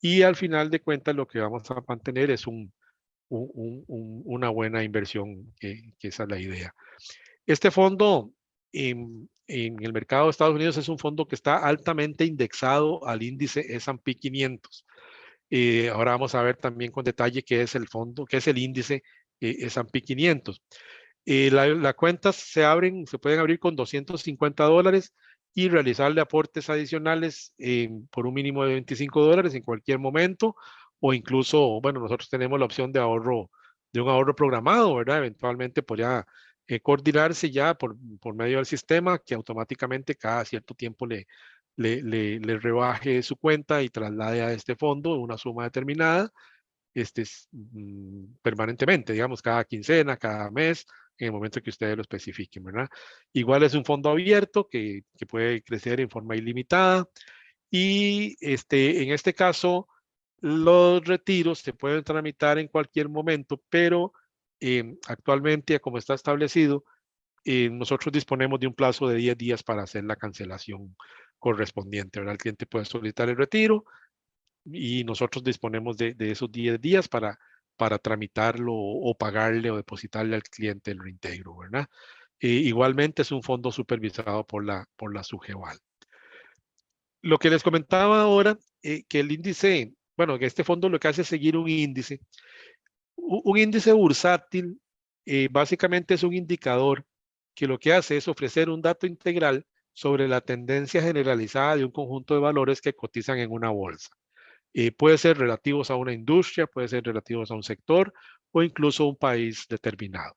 y al final de cuentas lo que vamos a mantener es una buena inversión, que esa es la idea. Este fondo en el mercado de Estados Unidos es un fondo que está altamente indexado al índice S&P 500. Ahora vamos a ver también con detalle qué es el fondo, qué es el índice S&P 500. Las cuentas se pueden abrir con $250 y realizarle aportes adicionales por un mínimo de $25 en cualquier momento, o incluso, bueno, nosotros tenemos la opción de un ahorro programado, ¿verdad? Eventualmente podría coordinarse ya por medio del sistema que automáticamente cada cierto tiempo le rebaje su cuenta y traslade a este fondo una suma determinada permanentemente, digamos, cada quincena, cada mes, en el momento que ustedes lo especifiquen, ¿verdad? Igual es un fondo abierto que puede crecer en forma ilimitada y en este caso los retiros se pueden tramitar en cualquier momento, pero actualmente, como está establecido, nosotros disponemos de un plazo de 10 días para hacer la cancelación correspondiente, ¿verdad? El cliente puede solicitar el retiro y nosotros disponemos de esos 10 días para tramitarlo o pagarle o depositarle al cliente el reintegro, ¿verdad? Igualmente es un fondo supervisado por la SUGEVAL. Lo que les comentaba ahora, que el índice, bueno, que este fondo lo que hace es seguir un índice. Un índice bursátil básicamente es un indicador que lo que hace es ofrecer un dato integral sobre la tendencia generalizada de un conjunto de valores que cotizan en una bolsa. Puede ser relativos a una industria, puede ser relativos a un sector o incluso un país determinado.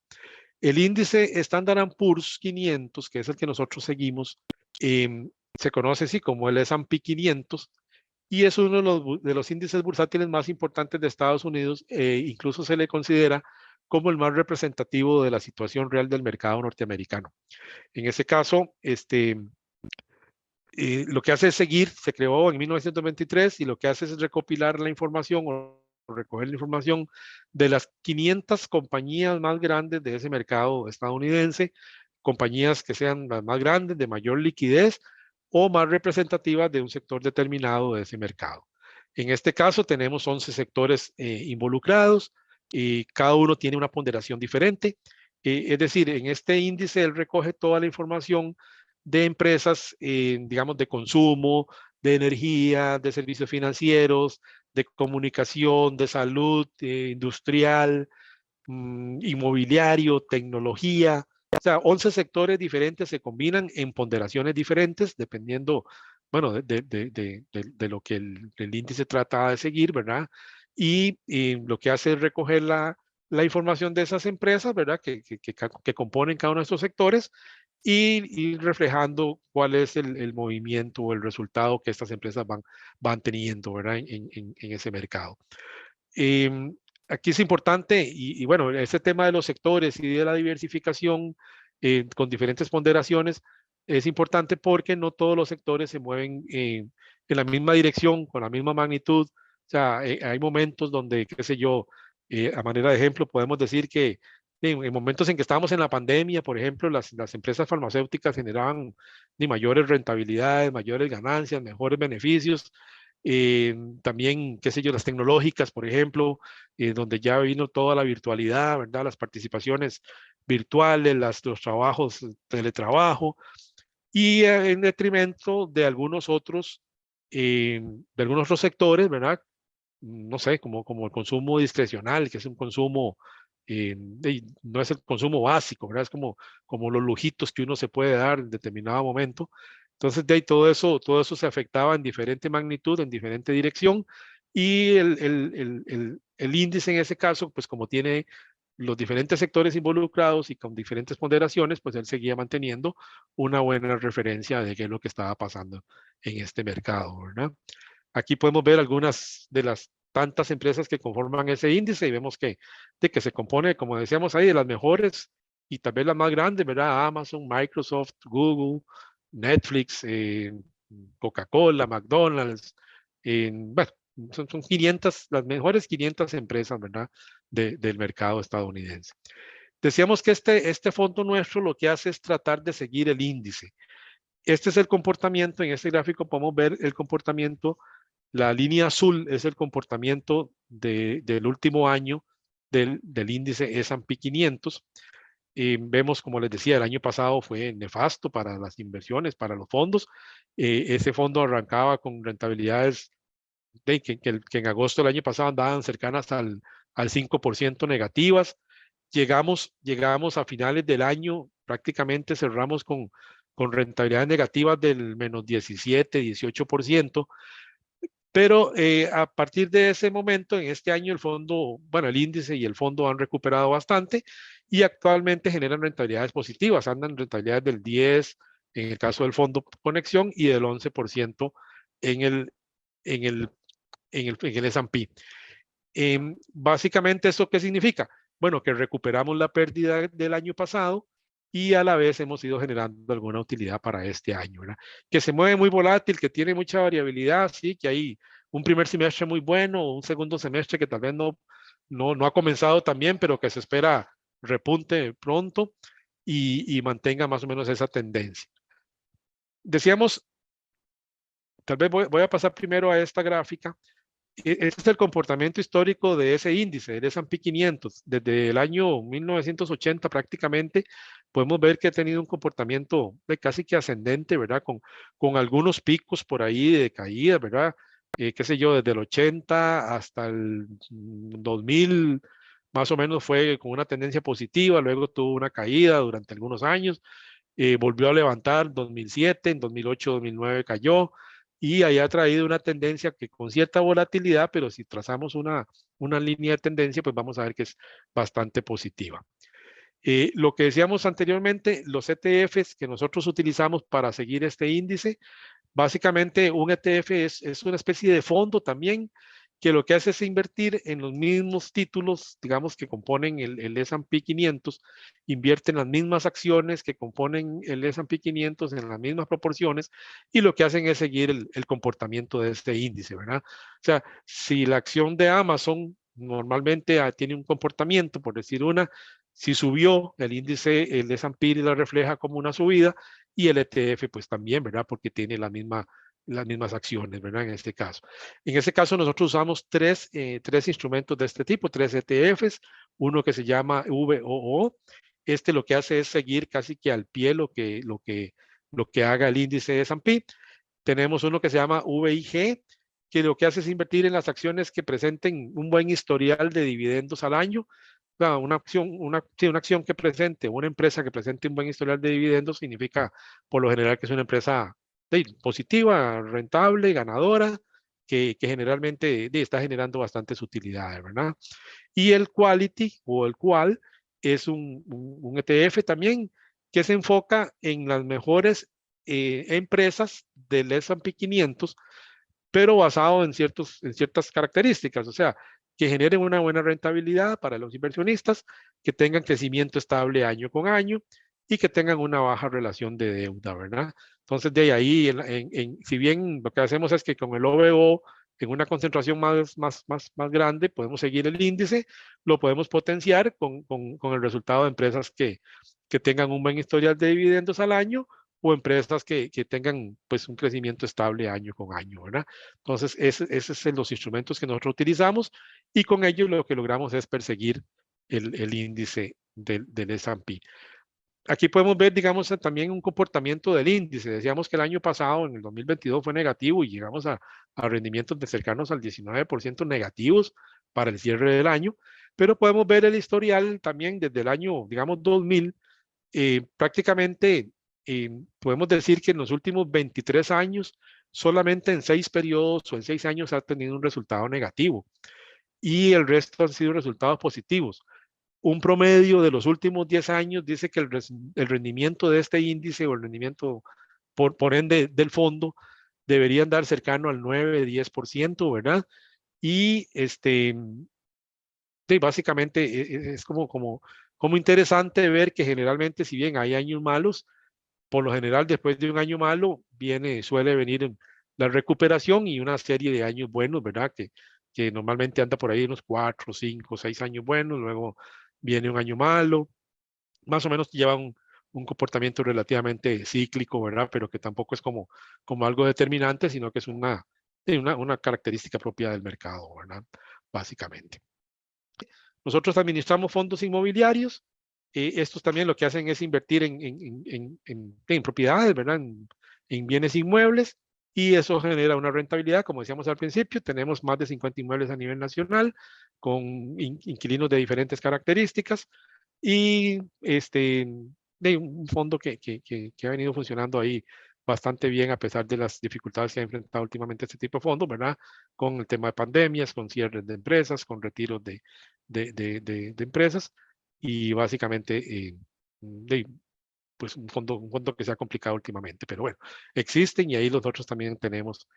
El índice Standard & Poor's 500, que es el que nosotros seguimos, se conoce así como el S&P 500 y es uno de los índices bursátiles más importantes de Estados Unidos. Incluso se le considera como el más representativo de la situación real del mercado norteamericano. En ese caso, lo que hace es seguir, se creó en 1923 y lo que hace es recopilar la información o recoger la información de las 500 compañías más grandes de ese mercado estadounidense, compañías que sean las más grandes, de mayor liquidez o más representativas de un sector determinado de ese mercado. En este caso tenemos 11 sectores involucrados y cada uno tiene una ponderación diferente. Es decir, en este índice él recoge toda la información de empresas, digamos, de consumo, de energía, de servicios financieros, de comunicación, de salud, industrial, inmobiliario, tecnología. O sea, 11 sectores diferentes se combinan en ponderaciones diferentes, dependiendo, bueno, de lo que el índice trata de seguir, ¿verdad? Y lo que hace es recoger la información de esas empresas, ¿verdad? Que componen cada uno de estos sectores y reflejando cuál es el movimiento o el resultado que estas empresas van teniendo, ¿verdad? En ese mercado. Aquí es importante, y bueno, este tema de los sectores y de la diversificación con diferentes ponderaciones es importante porque no todos los sectores se mueven en la misma dirección, con la misma magnitud. O sea, hay momentos donde, qué sé yo, a manera de ejemplo, podemos decir que en momentos en que estábamos en la pandemia, por ejemplo, las empresas farmacéuticas generaban ni mayores rentabilidades, mayores ganancias, mejores beneficios. También, qué sé yo, las tecnológicas, por ejemplo, donde ya vino toda la virtualidad, ¿verdad? Las participaciones virtuales, los trabajos, teletrabajo, y en detrimento de algunos otros sectores, ¿verdad? No sé, como el consumo discrecional, que es un consumo, no es el consumo básico, ¿verdad? Es como los lujitos que uno se puede dar en determinado momento. Entonces, de ahí todo eso se afectaba en diferente magnitud, en diferente dirección, y el índice en ese caso, pues como tiene los diferentes sectores involucrados y con diferentes ponderaciones, pues él seguía manteniendo una buena referencia de qué es lo que estaba pasando en este mercado, ¿verdad? Aquí podemos ver algunas de las tantas empresas que conforman ese índice y vemos que se compone, como decíamos ahí, de las mejores y tal vez las más grandes, ¿verdad? Amazon, Microsoft, Google, Netflix, Coca-Cola, McDonald's, bueno, son 500, las mejores 500 empresas, ¿verdad? Del mercado estadounidense. Decíamos que este fondo nuestro lo que hace es tratar de seguir el índice. Este es el comportamiento, en este gráfico podemos ver el comportamiento. La línea azul es el comportamiento del último año del índice S&P 500. Vemos, como les decía, el año pasado fue nefasto para las inversiones, para los fondos. Ese fondo arrancaba con rentabilidades que en agosto del año pasado andaban cercanas al 5% negativas. Llegamos a finales del año, prácticamente cerramos con rentabilidades negativas del menos 17, 18%. Pero a partir de ese momento, en este año, el fondo, bueno, el índice y el fondo han recuperado bastante y actualmente generan rentabilidades positivas, andan en rentabilidades del 10 en el caso del fondo Conexión y del 11% en el, en el, en el S&P. Básicamente, ¿eso qué significa? Bueno, que recuperamos la pérdida del año pasado y a la vez hemos ido generando alguna utilidad para este año, ¿verdad? Que se mueve muy volátil, que tiene mucha variabilidad, sí, que hay un primer semestre muy bueno, un segundo semestre que tal vez no ha comenzado tan bien, pero que se espera repunte pronto y mantenga más o menos esa tendencia. Decíamos, tal vez voy a pasar primero a esta gráfica. Este es el comportamiento histórico de ese índice, del S&P 500. Desde el año 1980 prácticamente podemos ver que ha tenido un comportamiento de casi que ascendente, ¿verdad? Con algunos picos por ahí de caída, ¿verdad? Qué sé yo, desde el 80 hasta el 2000, más o menos fue con una tendencia positiva, luego tuvo una caída durante algunos años, volvió a levantar en 2007, en 2008, 2009 cayó, y ahí ha traído una tendencia que con cierta volatilidad, pero si trazamos una línea de tendencia, pues vamos a ver que es bastante positiva. Lo que decíamos anteriormente, los ETFs que nosotros utilizamos para seguir este índice, básicamente un ETF es una especie de fondo también que lo que hace es invertir en los mismos títulos, digamos, que componen el S&P 500, invierte en las mismas acciones que componen el S&P 500 en las mismas proporciones y lo que hacen es seguir el comportamiento de este índice, ¿verdad? O sea, si la acción de Amazon normalmente tiene un comportamiento, por decir una, si subió el índice, el S&P la refleja como una subida y el ETF pues también, ¿verdad? Porque tiene las mismas acciones, ¿verdad? En este caso. En este caso nosotros usamos tres instrumentos de este tipo, tres ETFs, uno que se llama VOO. Este lo que hace es seguir casi que al pie lo que haga el índice de S&P. Tenemos uno que se llama VIG, que lo que hace es invertir en las acciones que presenten un buen historial de dividendos al año. Una acción que presente, una empresa que presente un buen historial de dividendos significa por lo general que es una empresa positiva, rentable, ganadora, que generalmente está generando bastantes utilidades, ¿verdad? Y el Quality o el Qual es un ETF también que se enfoca en las mejores empresas del S&P 500, pero basado en ciertas características, o sea, que generen una buena rentabilidad para los inversionistas, que tengan crecimiento estable año con año y que tengan una baja relación de deuda, ¿verdad? Entonces, de ahí, si bien lo que hacemos es que con el OVO, en una concentración más grande, podemos seguir el índice, lo podemos potenciar con el resultado de empresas que tengan un buen historial de dividendos al año o empresas que tengan pues un crecimiento estable año con año, ¿verdad? Entonces, ese es los instrumentos que nosotros utilizamos y con ellos lo que logramos es perseguir el índice del S&P. Aquí podemos ver, digamos, también un comportamiento del índice. Decíamos que el año pasado, en el 2022, fue negativo y llegamos a rendimientos de cercanos al 19% negativos para el cierre del año, pero podemos ver el historial también desde el año, digamos, 2000, prácticamente podemos decir que en los últimos 23 años, solamente en 6 periodos o en 6 años ha tenido un resultado negativo y el resto han sido resultados positivos. Un promedio de los últimos 10 años dice que el rendimiento de este índice o el rendimiento por ende del fondo debería andar cercano al 9-10%, ¿verdad? Y básicamente es como interesante ver que generalmente, si bien hay años malos, por lo general después de un año malo suele venir la recuperación y una serie de años buenos, ¿verdad? Que normalmente anda por ahí unos 4, 5, 6 años buenos, luego viene un año malo, más o menos lleva un comportamiento relativamente cíclico, ¿verdad? Pero que tampoco es como algo determinante, sino que es una característica propia del mercado, ¿verdad? Básicamente. Nosotros administramos fondos inmobiliarios. Estos también lo que hacen es invertir en propiedades, ¿verdad? En bienes inmuebles, y eso genera una rentabilidad. Como decíamos al principio, tenemos más de 50 inmuebles a nivel nacional con inquilinos de diferentes características y de un fondo que ha venido funcionando ahí bastante bien a pesar de las dificultades que ha enfrentado últimamente este tipo de fondos, ¿verdad? Con el tema de pandemias, con cierres de empresas, con retiros de empresas y básicamente pues un fondo que se ha complicado últimamente, pero bueno, existen y ahí nosotros también tenemos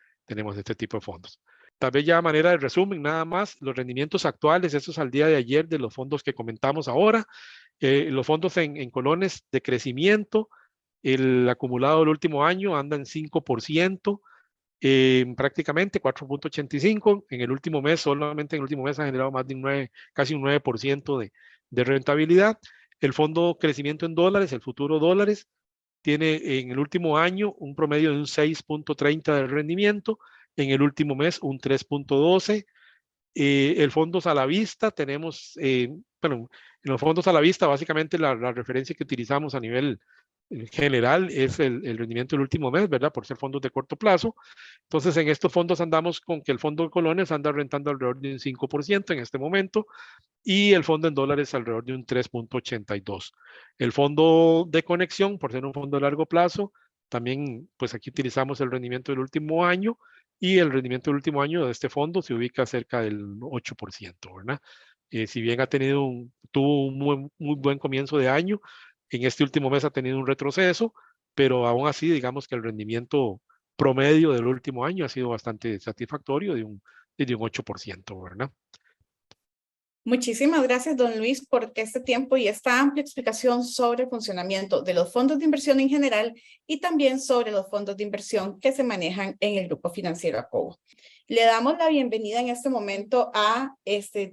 este tipo de fondos. Tal vez ya a manera de resumen, nada más, los rendimientos actuales, estos al día de ayer de los fondos que comentamos ahora, los fondos en colones de crecimiento, el acumulado del último año anda en 5%, prácticamente 4.85. En el último mes, solamente en el último mes ha generado más de casi un 9% de rentabilidad. El fondo crecimiento en dólares, el futuro dólares, tiene en el último año un promedio de un 6.30 de rendimiento, en el último mes un 3.12. El fondos a la vista tenemos, bueno, en los fondos a la vista básicamente la referencia que utilizamos a nivel general es el rendimiento del último mes, ¿verdad? Por ser fondos de corto plazo. Entonces, en estos fondos andamos con que el fondo de colones anda rentando alrededor de un 5% en este momento y el fondo en dólares alrededor de un 3.82. El fondo de conexión, por ser un fondo de largo plazo, también, pues aquí utilizamos el rendimiento del último año y el rendimiento del último año de este fondo se ubica cerca del 8%, ¿verdad? Si bien tuvo un muy buen comienzo de año, en este último mes ha tenido un retroceso, pero aún así, digamos que el rendimiento promedio del último año ha sido bastante satisfactorio de un 8%, ¿verdad? Muchísimas gracias, don Luis, por este tiempo y esta amplia explicación sobre el funcionamiento de los fondos de inversión en general y también sobre los fondos de inversión que se manejan en el Grupo Financiero Acobo. Le damos la bienvenida en este momento a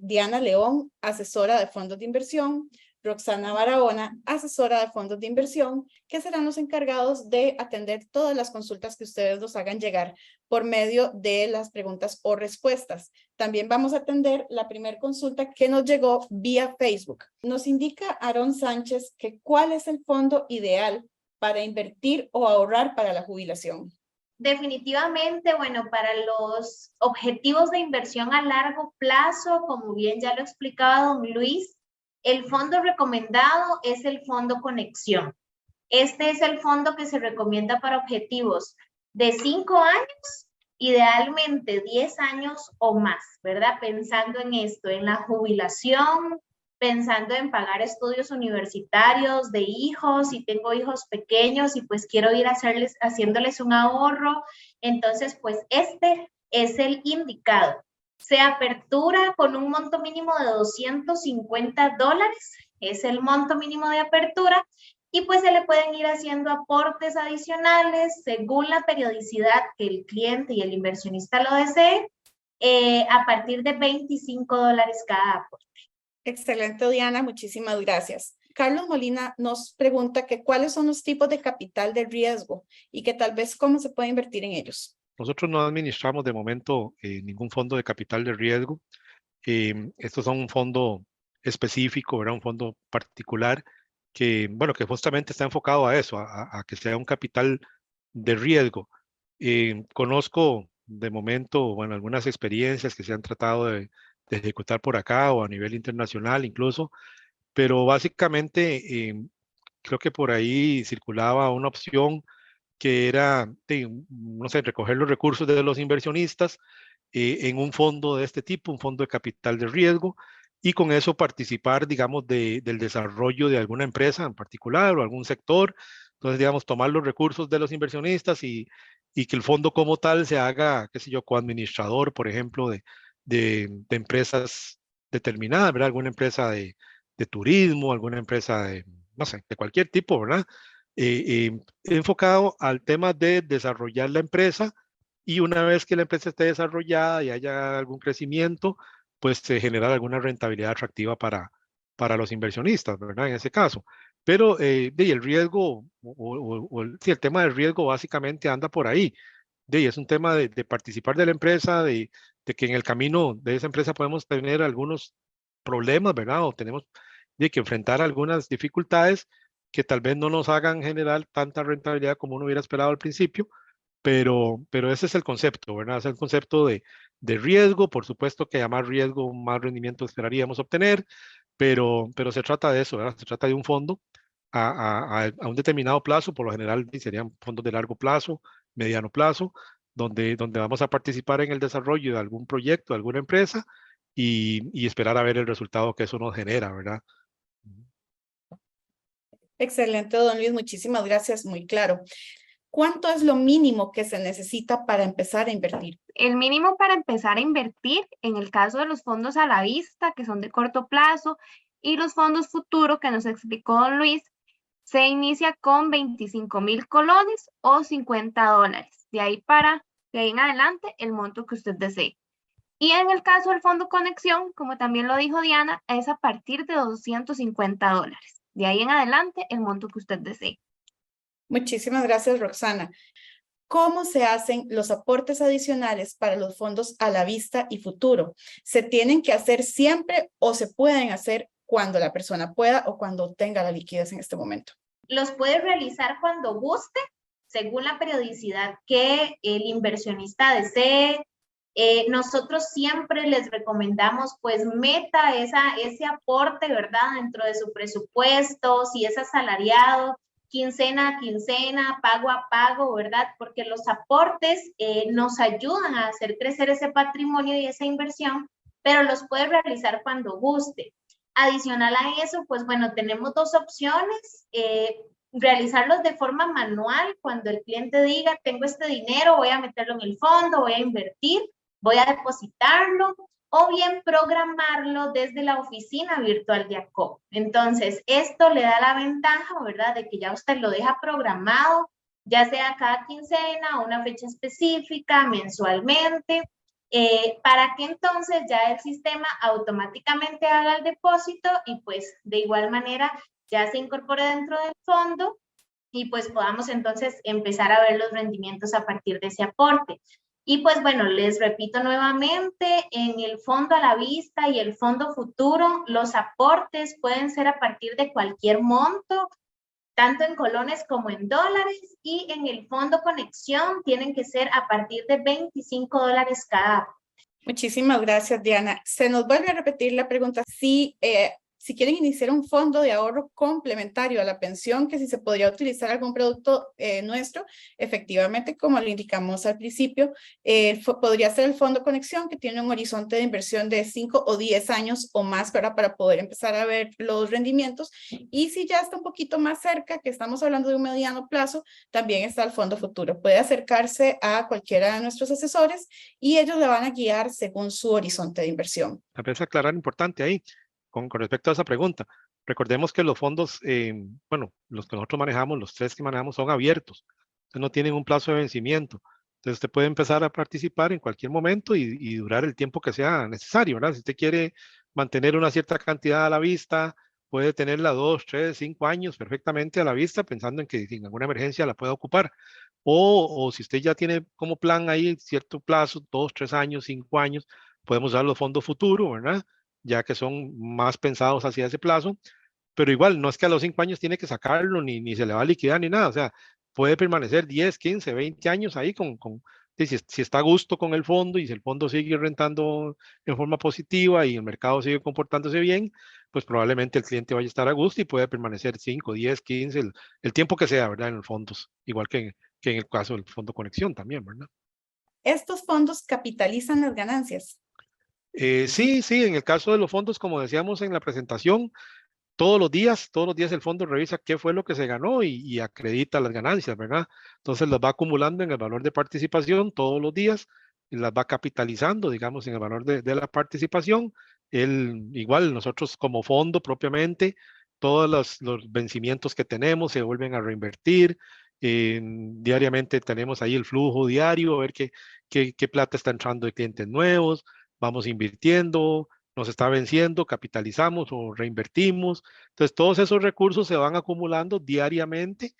Diana León, asesora de fondos de inversión, Roxana Barahona, asesora de fondos de inversión, que serán los encargados de atender todas las consultas que ustedes nos hagan llegar por medio de las preguntas o respuestas. También vamos a atender la primera consulta que nos llegó vía Facebook. Nos indica Aarón Sánchez que cuál es el fondo ideal para invertir o ahorrar para la jubilación. Definitivamente, bueno, para los objetivos de inversión a largo plazo, como bien ya lo explicaba don Luis, el fondo recomendado es el fondo Conexión. Este es el fondo que se recomienda para objetivos de 5 años, idealmente 10 años o más, ¿verdad? Pensando en esto, en la jubilación, pensando en pagar estudios universitarios de hijos, si tengo hijos pequeños y pues quiero ir a haciéndoles un ahorro, entonces pues este es el indicado. Se apertura con un monto mínimo de $250, es el monto mínimo de apertura, y pues se le pueden ir haciendo aportes adicionales según la periodicidad que el cliente y el inversionista lo desee, a partir de $25 cada aporte. Excelente, Diana, muchísimas gracias. Carlos Molina nos pregunta que cuáles son los tipos de capital de riesgo y que tal vez cómo se puede invertir en ellos. Nosotros no administramos de momento ningún fondo de capital de riesgo. Estos son un fondo específico, ¿verdad? Un fondo particular que, bueno, que justamente está enfocado a eso, a que sea un capital de riesgo. Conozco de momento, bueno, algunas experiencias que se han tratado de ejecutar por acá o a nivel internacional incluso, pero básicamente creo que por ahí circulaba una opción que era, no sé, recoger los recursos de los inversionistas en un fondo de este tipo, un fondo de capital de riesgo, y con eso participar, digamos, del desarrollo de alguna empresa en particular o algún sector. Entonces, digamos, tomar los recursos de los inversionistas y que el fondo como tal se haga, qué sé yo, coadministrador, por ejemplo, de empresas determinadas, ¿verdad? Alguna empresa de turismo, alguna empresa de, no sé, de cualquier tipo, ¿verdad? Enfocado al tema de desarrollar la empresa y una vez que la empresa esté desarrollada y haya algún crecimiento, pues se genera alguna rentabilidad atractiva para los inversionistas, ¿verdad? En ese caso. Pero el riesgo, sí, el tema del riesgo básicamente anda por ahí. Es un tema de participar de la empresa, de que en el camino de esa empresa podemos tener algunos problemas, ¿verdad? O tenemos que enfrentar algunas dificultades que tal vez no nos hagan generar tanta rentabilidad como uno hubiera esperado al principio, pero ese es el concepto, ¿verdad? Es el concepto de riesgo, por supuesto que a más riesgo, más rendimiento esperaríamos obtener, pero se trata de eso, ¿verdad? Se trata de un fondo a un determinado plazo, por lo general serían fondos de largo plazo, mediano plazo, donde vamos a participar en el desarrollo de algún proyecto, de alguna empresa y esperar a ver el resultado que eso nos genera, ¿verdad? Excelente, don Luis, muchísimas gracias, muy claro. ¿Cuánto es lo mínimo que se necesita para empezar a invertir? El mínimo para empezar a invertir, en el caso de los fondos a la vista, que son de corto plazo, y los fondos futuro, que nos explicó don Luis, se inicia con 25,000 colones o $50. De ahí en adelante, el monto que usted desee. Y en el caso del fondo Conexión, como también lo dijo Diana, es a partir de $250. De ahí en adelante, el monto que usted desee. Muchísimas gracias, Roxana. ¿Cómo se hacen los aportes adicionales para los fondos a la vista y futuro? ¿Se tienen que hacer siempre o se pueden hacer cuando la persona pueda o cuando tenga la liquidez en este momento? Los puede realizar cuando guste, según la periodicidad que el inversionista desee. Nosotros siempre les recomendamos, pues, meta ese aporte, ¿verdad? Dentro de su presupuesto, si es asalariado, quincena a quincena, pago a pago, ¿verdad? Porque los aportes nos ayudan a hacer crecer ese patrimonio y esa inversión, pero los puede realizar cuando guste. Adicional a eso, pues bueno, tenemos dos opciones. Realizarlos de forma manual, cuando el cliente diga, tengo este dinero, voy a meterlo en el fondo, voy a invertir, voy a depositarlo, o bien programarlo desde la oficina virtual de ACOP. Entonces, esto le da la ventaja, ¿verdad?, de que ya usted lo deja programado, ya sea cada quincena, una fecha específica, mensualmente, para que entonces ya el sistema automáticamente haga el depósito y pues de igual manera ya se incorpore dentro del fondo y pues podamos entonces empezar a ver los rendimientos a partir de ese aporte. Y pues bueno, les repito nuevamente, en el fondo a la vista y el fondo futuro, los aportes pueden ser a partir de cualquier monto. tanto en colones como en dólares, y en el fondo conexión tienen que ser a partir de $25 cada aporte. Muchísimas gracias, Diana. Se nos vuelve a repetir la pregunta si quieren iniciar un fondo de ahorro complementario a la pensión, que si se podría utilizar algún producto nuestro. Efectivamente, como le indicamos al principio, podría ser el Fondo Conexión, que tiene un horizonte de inversión de 5 o 10 años o más para poder empezar a ver los rendimientos. Y si ya está un poquito más cerca, que estamos hablando de un mediano plazo, también está el Fondo Futuro. Puede acercarse a cualquiera de nuestros asesores y ellos le van a guiar según su horizonte de inversión. A veces aclarar importante ahí, con respecto a esa pregunta. Recordemos que los fondos, bueno, los que nosotros manejamos, los 3 que manejamos son abiertos. Entonces no tienen un plazo de vencimiento. Entonces usted puede empezar a participar en cualquier momento y durar el tiempo que sea necesario, ¿verdad? Si usted quiere mantener una cierta cantidad a la vista, puede tenerla 2, 3, 5 años perfectamente a la vista, pensando en que en alguna emergencia la pueda ocupar. O si usted ya tiene como plan ahí cierto plazo, 2, 3 años, 5 años, podemos usar los fondos futuros, ¿verdad? Ya que son más pensados hacia ese plazo, pero igual no es que a los 5 años tiene que sacarlo, ni se le va a liquidar, ni nada, o sea, puede permanecer 10, 15, 20 años ahí si está a gusto con el fondo y si el fondo sigue rentando en forma positiva y el mercado sigue comportándose bien, pues probablemente el cliente vaya a estar a gusto y puede permanecer 5, 10, 15, el tiempo que sea, ¿verdad? En los fondos, igual que en el caso del Fondo Conexión también, ¿verdad? ¿Estos fondos capitalizan las ganancias? Sí, en el caso de los fondos, como decíamos en la presentación, todos los días el fondo revisa qué fue lo que se ganó y acredita las ganancias, ¿verdad? Entonces las va acumulando en el valor de participación todos los días y las va capitalizando, digamos, en el valor de la participación. Igual nosotros como fondo propiamente, todos los vencimientos que tenemos se vuelven a reinvertir. Diariamente tenemos ahí el flujo diario, a ver qué plata está entrando de clientes nuevos, vamos invirtiendo, nos está venciendo, capitalizamos o reinvertimos. Entonces, todos esos recursos se van acumulando diariamente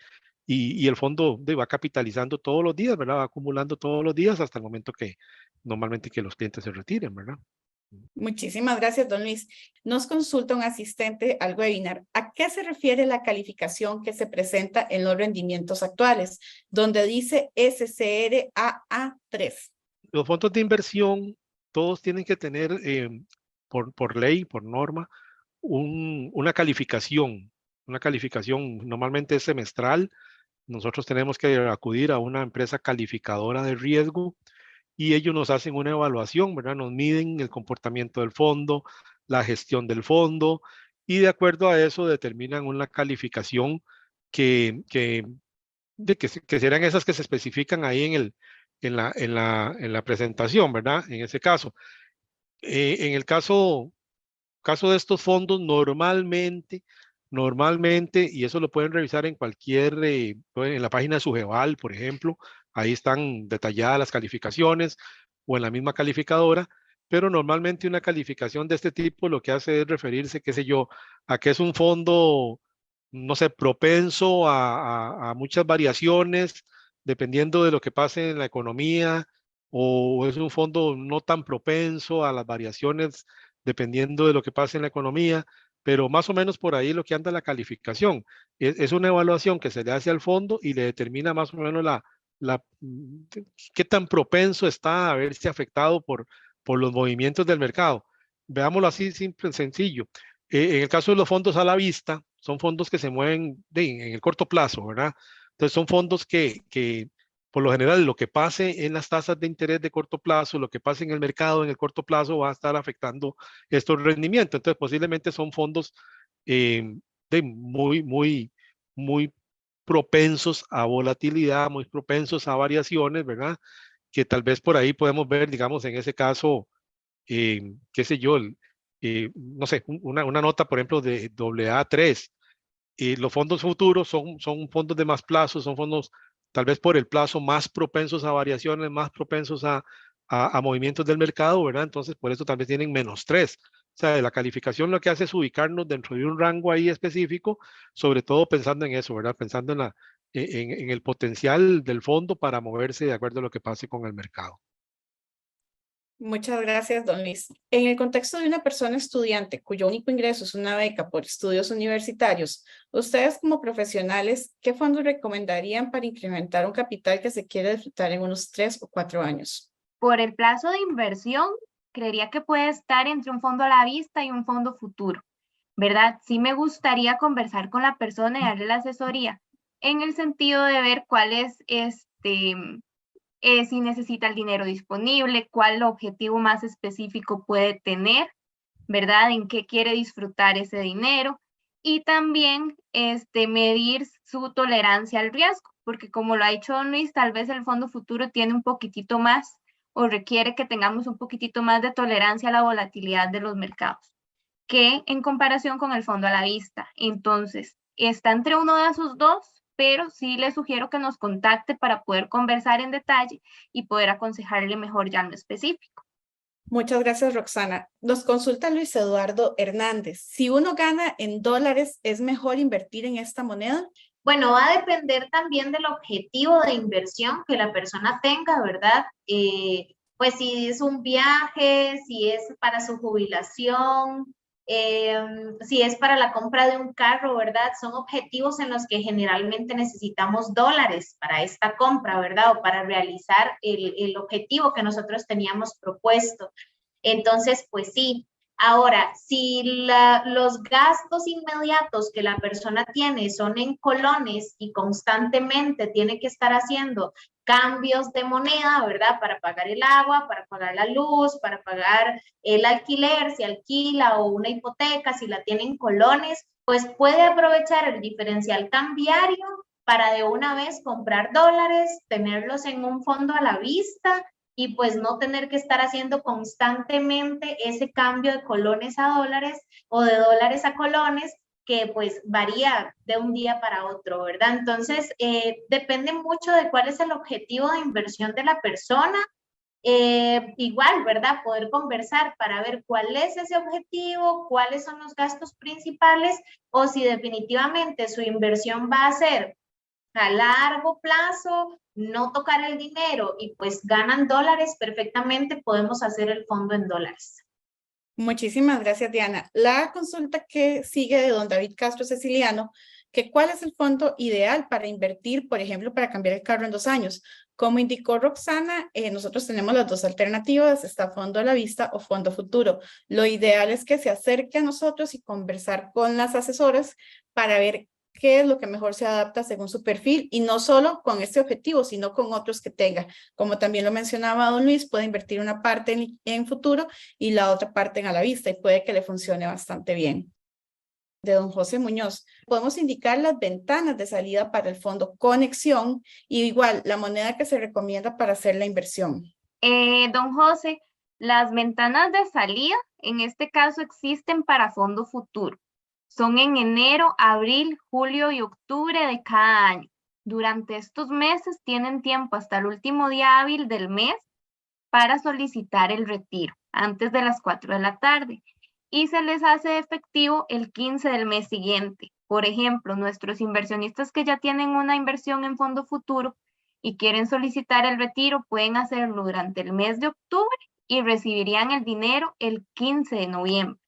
y el fondo va capitalizando todos los días, ¿verdad? Va acumulando todos los días hasta el momento que normalmente que los clientes se retiren, ¿verdad? Muchísimas gracias, don Luis. Nos consulta un asistente al webinar. ¿A qué se refiere la calificación que se presenta en los rendimientos actuales, donde dice SCR-AA3? Los fondos de inversión, todos tienen que tener, por ley, por norma, una calificación. Una calificación normalmente es semestral. Nosotros tenemos que acudir a una empresa calificadora de riesgo y ellos nos hacen una evaluación, ¿verdad? Nos miden el comportamiento del fondo, la gestión del fondo y de acuerdo a eso determinan una calificación que serán esas que se especifican ahí en la presentación, ¿verdad? En ese caso. En el caso de estos fondos, normalmente, y eso lo pueden revisar en en la página de Sugeval, por ejemplo, ahí están detalladas las calificaciones o en la misma calificadora, pero normalmente una calificación de este tipo lo que hace es referirse, qué sé yo, a que es un fondo, no sé, propenso a muchas variaciones, dependiendo de lo que pase en la economía, o es un fondo no tan propenso a las variaciones dependiendo de lo que pase en la economía, pero más o menos por ahí lo que anda la calificación. Es una evaluación que se le hace al fondo y le determina más o menos qué tan propenso está a verse afectado por los movimientos del mercado. Veámoslo así, simple, sencillo. En el caso de los fondos a la vista, son fondos que se mueven en el corto plazo, ¿verdad? Entonces son fondos que por lo general, lo que pase en las tasas de interés de corto plazo, lo que pase en el mercado en el corto plazo va a estar afectando estos rendimientos. Entonces, posiblemente son fondos muy propensos a volatilidad, muy propensos a variaciones, ¿verdad? Que tal vez por ahí podemos ver, digamos, en ese caso, qué sé yo, no sé, una nota, por ejemplo, de AA3. Los fondos futuros son fondos de más plazo, son fondos tal vez por el plazo más propensos a variaciones, más propensos a movimientos del mercado, ¿verdad? Entonces, por eso tal vez tienen -3. O sea, la calificación lo que hace es ubicarnos dentro de un rango ahí específico, sobre todo pensando en eso, ¿verdad? Pensando en el potencial del fondo para moverse de acuerdo a lo que pase con el mercado. Muchas gracias, don Luis. En el contexto de una persona estudiante cuyo único ingreso es una beca por estudios universitarios, ustedes como profesionales, ¿qué fondos recomendarían para incrementar un capital que se quiere disfrutar en unos 3 o 4 años? Por el plazo de inversión, creería que puede estar entre un fondo a la vista y un fondo futuro, ¿verdad? Sí me gustaría conversar con la persona y darle la asesoría en el sentido de ver cuál es si necesita el dinero disponible, cuál objetivo más específico puede tener, ¿verdad? En qué quiere disfrutar ese dinero y también medir su tolerancia al riesgo, porque como lo ha dicho don Luis, tal vez el fondo futuro tiene un poquitito más o requiere que tengamos un poquitito más de tolerancia a la volatilidad de los mercados que en comparación con el fondo a la vista. Entonces, está entre uno de esos dos, pero sí le sugiero que nos contacte para poder conversar en detalle y poder aconsejarle mejor ya en lo específico. Muchas gracias, Roxana. Nos consulta Luis Eduardo Hernández. Si uno gana en dólares, ¿es mejor invertir en esta moneda? Bueno, va a depender también del objetivo de inversión que la persona tenga, ¿verdad? Pues si es un viaje, si es para su jubilación, si es para la compra de un carro, ¿verdad? Son objetivos en los que generalmente necesitamos dólares para esta compra, ¿verdad? O para realizar el objetivo que nosotros teníamos propuesto. Entonces, pues sí. Ahora, si los gastos inmediatos que la persona tiene son en colones y constantemente tiene que estar haciendo cambios de moneda, ¿verdad? Para pagar el agua, para pagar la luz, para pagar el alquiler, si alquila o una hipoteca, si la tiene en colones, pues puede aprovechar el diferencial cambiario para de una vez comprar dólares, tenerlos en un fondo a la vista y pues no tener que estar haciendo constantemente ese cambio de colones a dólares o de dólares a colones que pues varía de un día para otro, ¿verdad? Entonces, depende mucho de cuál es el objetivo de inversión de la persona. Igual, ¿verdad? Poder conversar para ver cuál es ese objetivo, cuáles son los gastos principales o si definitivamente su inversión va a ser a largo plazo, no tocar el dinero y pues ganan dólares, perfectamente podemos hacer el fondo en dólares. Muchísimas gracias, Diana. La consulta que sigue de don David Castro Ceciliano, que cuál es el fondo ideal para invertir, por ejemplo, para cambiar el carro en 2 años. Como indicó Roxana, nosotros tenemos las dos alternativas, está fondo a la vista o fondo futuro. Lo ideal es que se acerque a nosotros y conversar con las asesoras para ver qué es lo que mejor se adapta según su perfil y no solo con este objetivo, sino con otros que tenga. Como también lo mencionaba don Luis, puede invertir una parte en futuro y la otra parte en a la vista y puede que le funcione bastante bien. De don José Muñoz, podemos indicar las ventanas de salida para el fondo Conexión y igual la moneda que se recomienda para hacer la inversión. Don José, las ventanas de salida en este caso existen para fondo futuro. Son en enero, abril, julio y octubre de cada año. Durante estos meses tienen tiempo hasta el último día hábil del mes para solicitar el retiro antes de las 4 de la tarde y se les hace efectivo el 15 del mes siguiente. Por ejemplo, nuestros inversionistas que ya tienen una inversión en fondo futuro y quieren solicitar el retiro pueden hacerlo durante el mes de octubre y recibirían el dinero el 15 de noviembre.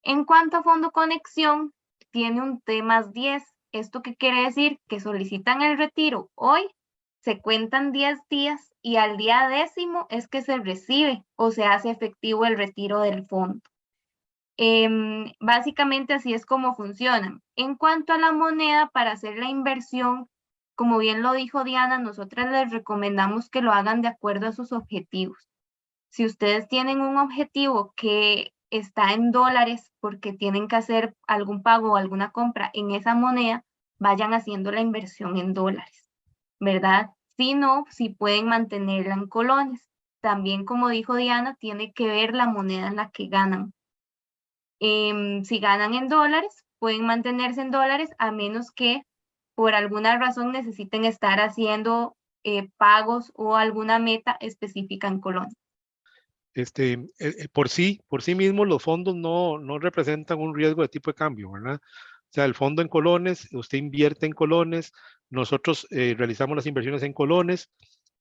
En cuanto a fondo conexión, tiene un T+10. ¿Esto qué quiere decir? Que solicitan el retiro hoy, se cuentan 10 días y al día 10º es que se recibe o se hace efectivo el retiro del fondo. Básicamente así es como funcionan. En cuanto a la moneda, para hacer la inversión, como bien lo dijo Diana, nosotras les recomendamos que lo hagan de acuerdo a sus objetivos. Si ustedes tienen un objetivo que está en dólares porque tienen que hacer algún pago o alguna compra en esa moneda, vayan haciendo la inversión en dólares, ¿verdad? Si no, si pueden mantenerla en colones. También, como dijo Diana, tiene que ver la moneda en la que ganan. Si ganan en dólares, pueden mantenerse en dólares a menos que por alguna razón necesiten estar haciendo pagos o alguna meta específica en colones. Por sí mismos los fondos no representan un riesgo de tipo de cambio, ¿verdad? O sea, el fondo en colones, usted invierte en colones, nosotros realizamos las inversiones en colones,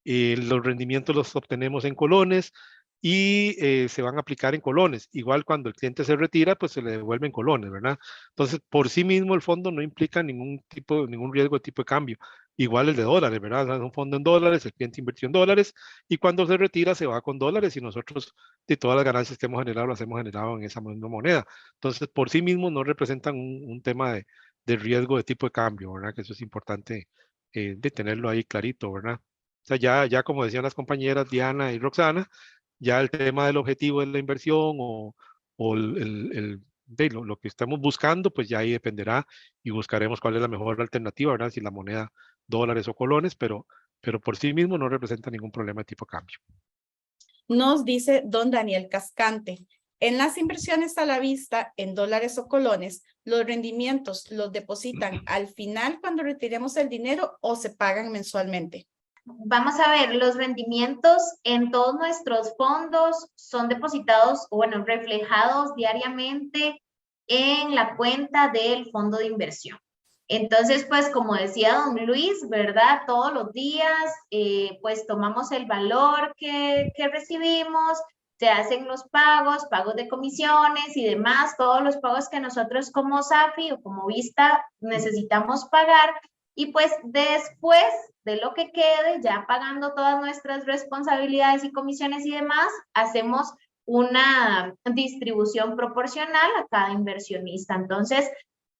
los rendimientos los obtenemos en colones, y se van a aplicar en colones. Igual cuando el cliente se retira, pues se le devuelven colones, ¿verdad? Entonces, por sí mismo el fondo no implica ningún riesgo de tipo de cambio. Igual el de dólares, ¿verdad? Es un fondo en dólares, el cliente invirtió en dólares y cuando se retira se va con dólares y nosotros de todas las ganancias que hemos generado las hemos generado en esa misma moneda. Entonces, por sí mismo no representan un tema de riesgo de tipo de cambio, ¿verdad? Que eso es importante de tenerlo ahí clarito, ¿verdad? O sea, ya como decían las compañeras Diana y Roxana, ya el tema del objetivo de la inversión o lo que estamos buscando, pues ya ahí dependerá y buscaremos cuál es la mejor alternativa, ¿verdad? Si la moneda dólares o colones, pero por sí mismo no representa ningún problema de tipo cambio. Nos dice don Daniel Cascante, en las inversiones a la vista en dólares o colones, ¿los rendimientos los depositan al final cuando retiremos el dinero o se pagan mensualmente? Vamos a ver, los rendimientos en todos nuestros fondos son depositados, o bueno, reflejados diariamente en la cuenta del fondo de inversión. Entonces, pues como decía don Luis, ¿verdad? Todos los días, pues tomamos el valor que recibimos, se hacen los pagos de comisiones y demás, todos los pagos que nosotros como SAFI o como Vista necesitamos pagar. Y pues después de lo que quede, ya pagando todas nuestras responsabilidades y comisiones y demás, hacemos una distribución proporcional a cada inversionista. Entonces,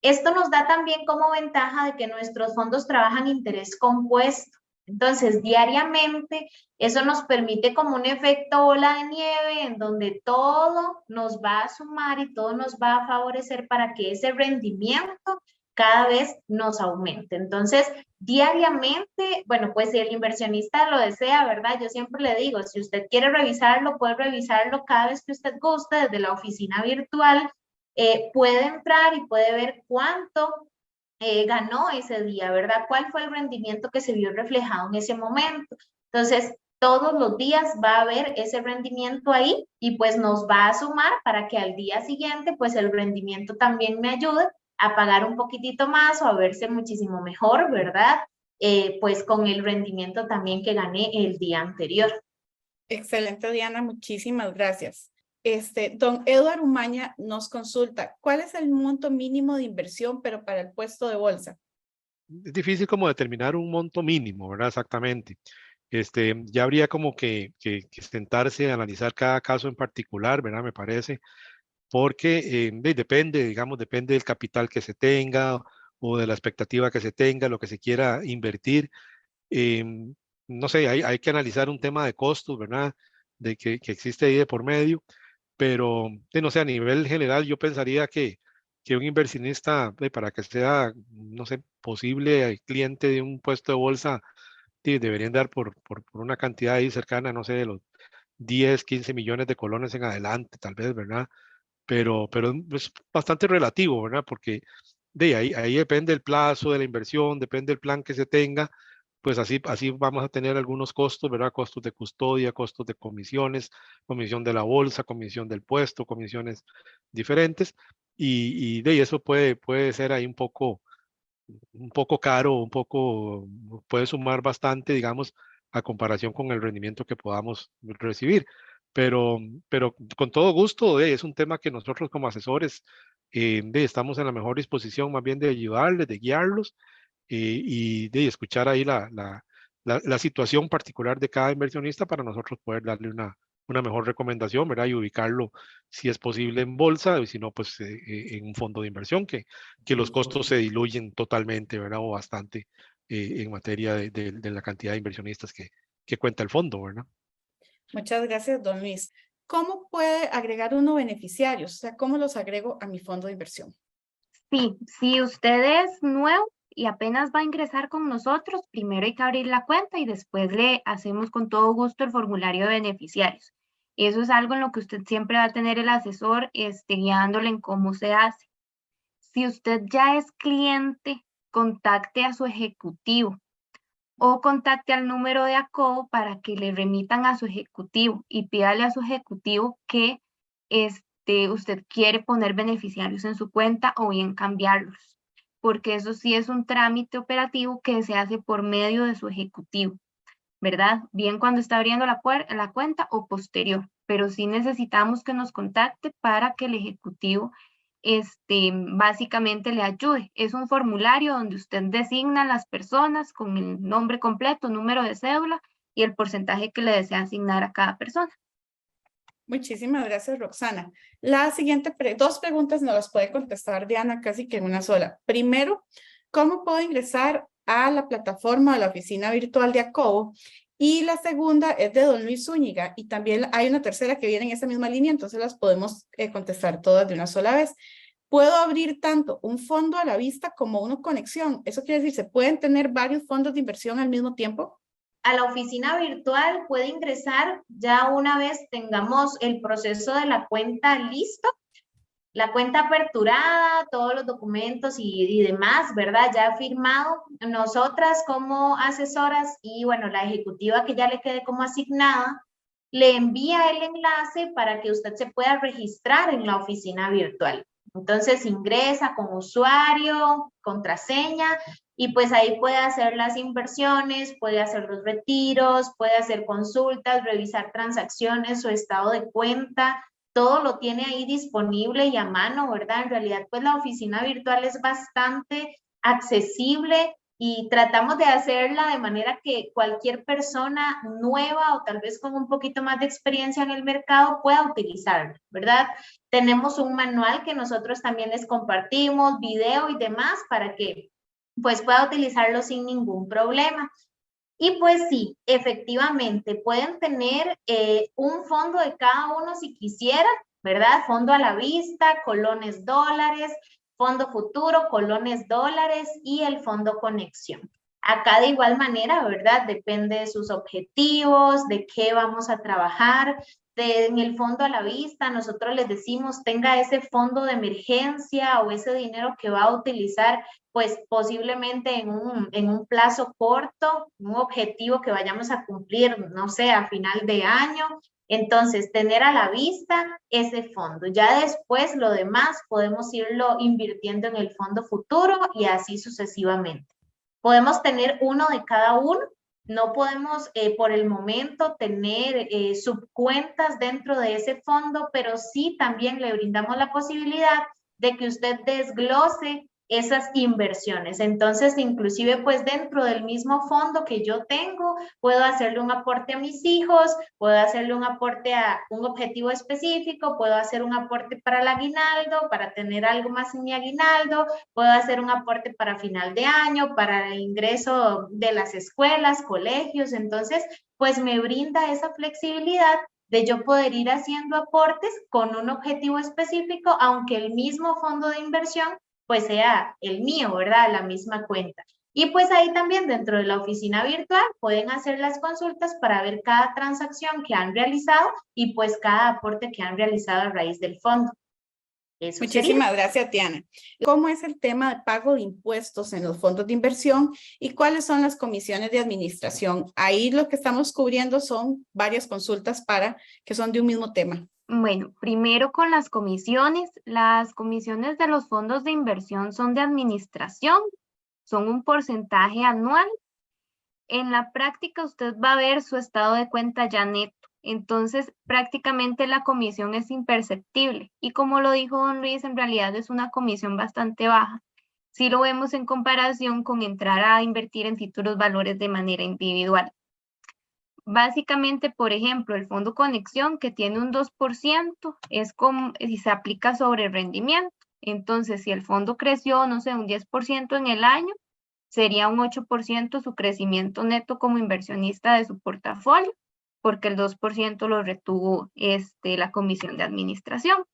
esto nos da también como ventaja de que nuestros fondos trabajan interés compuesto. Entonces, diariamente, eso nos permite como un efecto bola de nieve en donde todo nos va a sumar y todo nos va a favorecer para que ese rendimiento cada vez nos aumente. Entonces, diariamente, bueno, pues si el inversionista lo desea, ¿verdad? Yo siempre le digo, si usted quiere revisarlo, puede revisarlo cada vez que usted guste desde la oficina virtual. Puede entrar y puede ver cuánto ganó ese día, ¿verdad? ¿Cuál fue el rendimiento que se vio reflejado en ese momento? Entonces, todos los días va a haber ese rendimiento ahí y pues nos va a sumar para que al día siguiente pues el rendimiento también me ayude a pagar un poquitito más o a verse muchísimo mejor, ¿verdad? Pues con el rendimiento también que gané el día anterior. Excelente, Diana, muchísimas gracias. Don Edward Umaña nos consulta, ¿cuál es el monto mínimo de inversión, pero para el puesto de bolsa? Es difícil como determinar un monto mínimo, ¿verdad? Exactamente. Ya habría como que sentarse a analizar cada caso en particular, ¿verdad? Me parece, porque depende, digamos, depende del capital que se tenga o de la expectativa que se tenga, lo que se quiera invertir. No sé, hay que analizar un tema de costos, ¿verdad? De que existe ahí de por medio, pero no sé, a nivel general yo pensaría que un inversionista, para que sea, no sé, posible cliente de un puesto de bolsa, deberían dar por una cantidad ahí cercana, no sé, de los 10, 15 millones de colones en adelante, tal vez, ¿verdad? Pero es bastante relativo, ¿verdad? Porque de ahí depende el plazo de la inversión, depende el plan que se tenga, pues así vamos a tener algunos costos, ¿verdad? Costos de custodia, costos de comisiones, comisión de la bolsa, comisión del puesto, comisiones diferentes, y de ahí eso puede ser ahí un poco caro, puede sumar bastante, digamos, a comparación con el rendimiento que podamos recibir. Pero con todo gusto, es un tema que nosotros como asesores estamos en la mejor disposición más bien de ayudarles, de guiarlos y de escuchar ahí la situación particular de cada inversionista para nosotros poder darle una mejor recomendación, ¿verdad? Y ubicarlo, si es posible, en bolsa, y si no, pues en un fondo de inversión, que los costos se diluyen totalmente, ¿verdad? O bastante en materia de la cantidad de inversionistas que cuenta el fondo, ¿verdad? Muchas gracias, don Luis. ¿Cómo puede agregar uno beneficiarios? O sea, ¿cómo los agrego a mi fondo de inversión? Sí, si usted es nuevo y apenas va a ingresar con nosotros, primero hay que abrir la cuenta y después le hacemos con todo gusto el formulario de beneficiarios. Eso es algo en lo que usted siempre va a tener el asesor guiándole en cómo se hace. Si usted ya es cliente, contacte a su ejecutivo o contacte al número de ACOBO para que le remitan a su ejecutivo y pídale a su ejecutivo que usted quiere poner beneficiarios en su cuenta o bien cambiarlos, porque eso sí es un trámite operativo que se hace por medio de su ejecutivo, ¿verdad? Bien cuando está abriendo la cuenta o posterior. pero sí necesitamos que nos contacte para que el ejecutivo básicamente le ayude. Es un formulario donde usted designa a las personas con el nombre completo, número de cédula y el porcentaje que le desea asignar a cada persona. Muchísimas gracias, Roxana. La siguiente, dos preguntas nos las puede contestar Diana casi que en una sola. Primero, ¿cómo puedo ingresar a la plataforma de la oficina virtual de ACOBO? Y la segunda es de don Luis Zúñiga y también hay una tercera que viene en esa misma línea, entonces las podemos contestar todas de una sola vez. ¿Puedo abrir tanto un fondo a la vista como una conexión? Eso quiere decir, ¿se pueden tener varios fondos de inversión al mismo tiempo? A la oficina virtual puede ingresar ya una vez tengamos el proceso de la cuenta listo, la cuenta aperturada, todos los documentos y demás, ¿verdad? Ya firmado. Nosotras como asesoras y bueno, la ejecutiva que ya le quede como asignada, le envía el enlace para que usted se pueda registrar en la oficina virtual. Entonces ingresa con usuario, contraseña, y pues ahí puede hacer las inversiones, puede hacer los retiros, puede hacer consultas, revisar transacciones, su estado de cuenta, todo lo tiene ahí disponible y a mano, ¿verdad? En realidad, pues la oficina virtual es bastante accesible y tratamos de hacerla de manera que cualquier persona nueva o tal vez con un poquito más de experiencia en el mercado pueda utilizarla, ¿verdad? Tenemos un manual que nosotros también les compartimos, video y demás para que pues pueda utilizarlo sin ningún problema. Y pues sí, efectivamente, pueden tener un fondo de cada uno si quisieran, ¿verdad? Fondo a la vista, colones dólares, fondo futuro, colones dólares y el fondo conexión. Acá de igual manera, ¿verdad? Depende de sus objetivos, de qué vamos a trabajar. En el fondo a la vista, nosotros les decimos, tenga ese fondo de emergencia o ese dinero que va a utilizar pues posiblemente en un plazo corto, un objetivo que vayamos a cumplir, no sé, a final de año. Entonces, tener a la vista ese fondo. Ya después, lo demás, podemos irlo invirtiendo en el fondo futuro y así sucesivamente. Podemos tener uno de cada uno. No podemos por el momento tener subcuentas dentro de ese fondo, pero sí también le brindamos la posibilidad de que usted desglose esas inversiones. Entonces, inclusive, pues dentro del mismo fondo que yo tengo, puedo hacerle un aporte a mis hijos, puedo hacerle un aporte a un objetivo específico, puedo hacer un aporte para el aguinaldo, para tener algo más en mi aguinaldo, puedo hacer un aporte para final de año, para el ingreso de las escuelas, colegios. Entonces, pues me brinda esa flexibilidad de yo poder ir haciendo aportes con un objetivo específico, aunque el mismo fondo de inversión pues sea el mío, ¿verdad? La misma cuenta. Y pues ahí también dentro de la oficina virtual pueden hacer las consultas para ver cada transacción que han realizado y pues cada aporte que han realizado a raíz del fondo. Eso Muchísimas sería. gracias, Diana. ¿Cómo es el tema de pago de impuestos en los fondos de inversión y cuáles son las comisiones de administración? Ahí lo que estamos cubriendo son varias consultas que son de un mismo tema. Bueno, primero con las comisiones de los fondos de inversión son de administración, son un porcentaje anual. En la práctica usted va a ver su estado de cuenta ya neto, entonces prácticamente la comisión es imperceptible y como lo dijo don Luis, en realidad es una comisión bastante baja. Si lo vemos en comparación con entrar a invertir en títulos valores de manera individual. Básicamente, por ejemplo, el fondo conexión que tiene un 2% es como si se aplica sobre rendimiento. Entonces, si el fondo creció, no sé, un 10% en el año, sería un 8% su crecimiento neto como inversionista de su portafolio, porque el 2% lo retuvo la comisión de administración.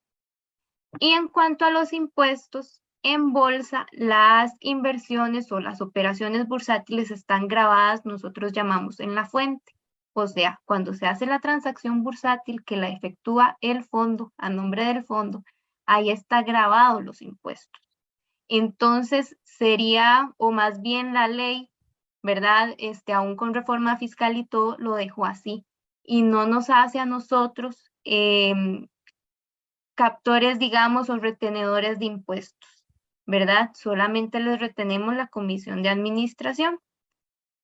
Y en cuanto a los impuestos, en bolsa, las inversiones o las operaciones bursátiles están grabadas, nosotros llamamos en la fuente. O sea, cuando se hace la transacción bursátil que la efectúa el fondo, a nombre del fondo, ahí está grabado los impuestos. Entonces sería, o más bien la ley, ¿verdad? Aún con reforma fiscal y todo, lo dejó así. Y no nos hace a nosotros captores, digamos, o retenedores de impuestos, ¿verdad? Solamente les retenemos la comisión de administración.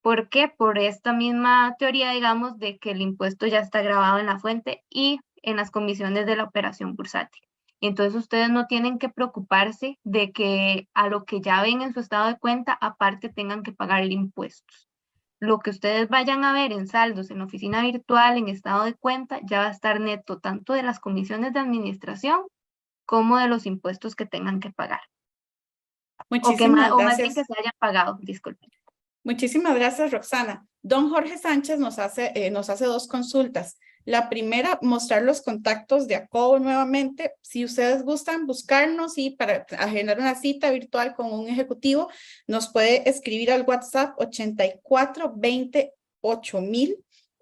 ¿Por qué? Por esta misma teoría, digamos, de que el impuesto ya está grabado en la fuente y en las comisiones de la operación bursátil. Entonces ustedes no tienen que preocuparse de que a lo que ya ven en su estado de cuenta, aparte tengan que pagarle impuestos. Lo que ustedes vayan a ver en saldos, en oficina virtual, en estado de cuenta, ya va a estar neto tanto de las comisiones de administración como de los impuestos que tengan que pagar. Muchísimas O más bien gracias. que se hayan pagado, disculpen. Muchísimas gracias, Roxana. Don Jorge Sánchez nos hace 2 consultas. La primera, mostrar los contactos de ACOBO nuevamente. Si ustedes gustan buscarnos y para agendar una cita virtual con un ejecutivo, nos puede escribir al WhatsApp 8420 8000,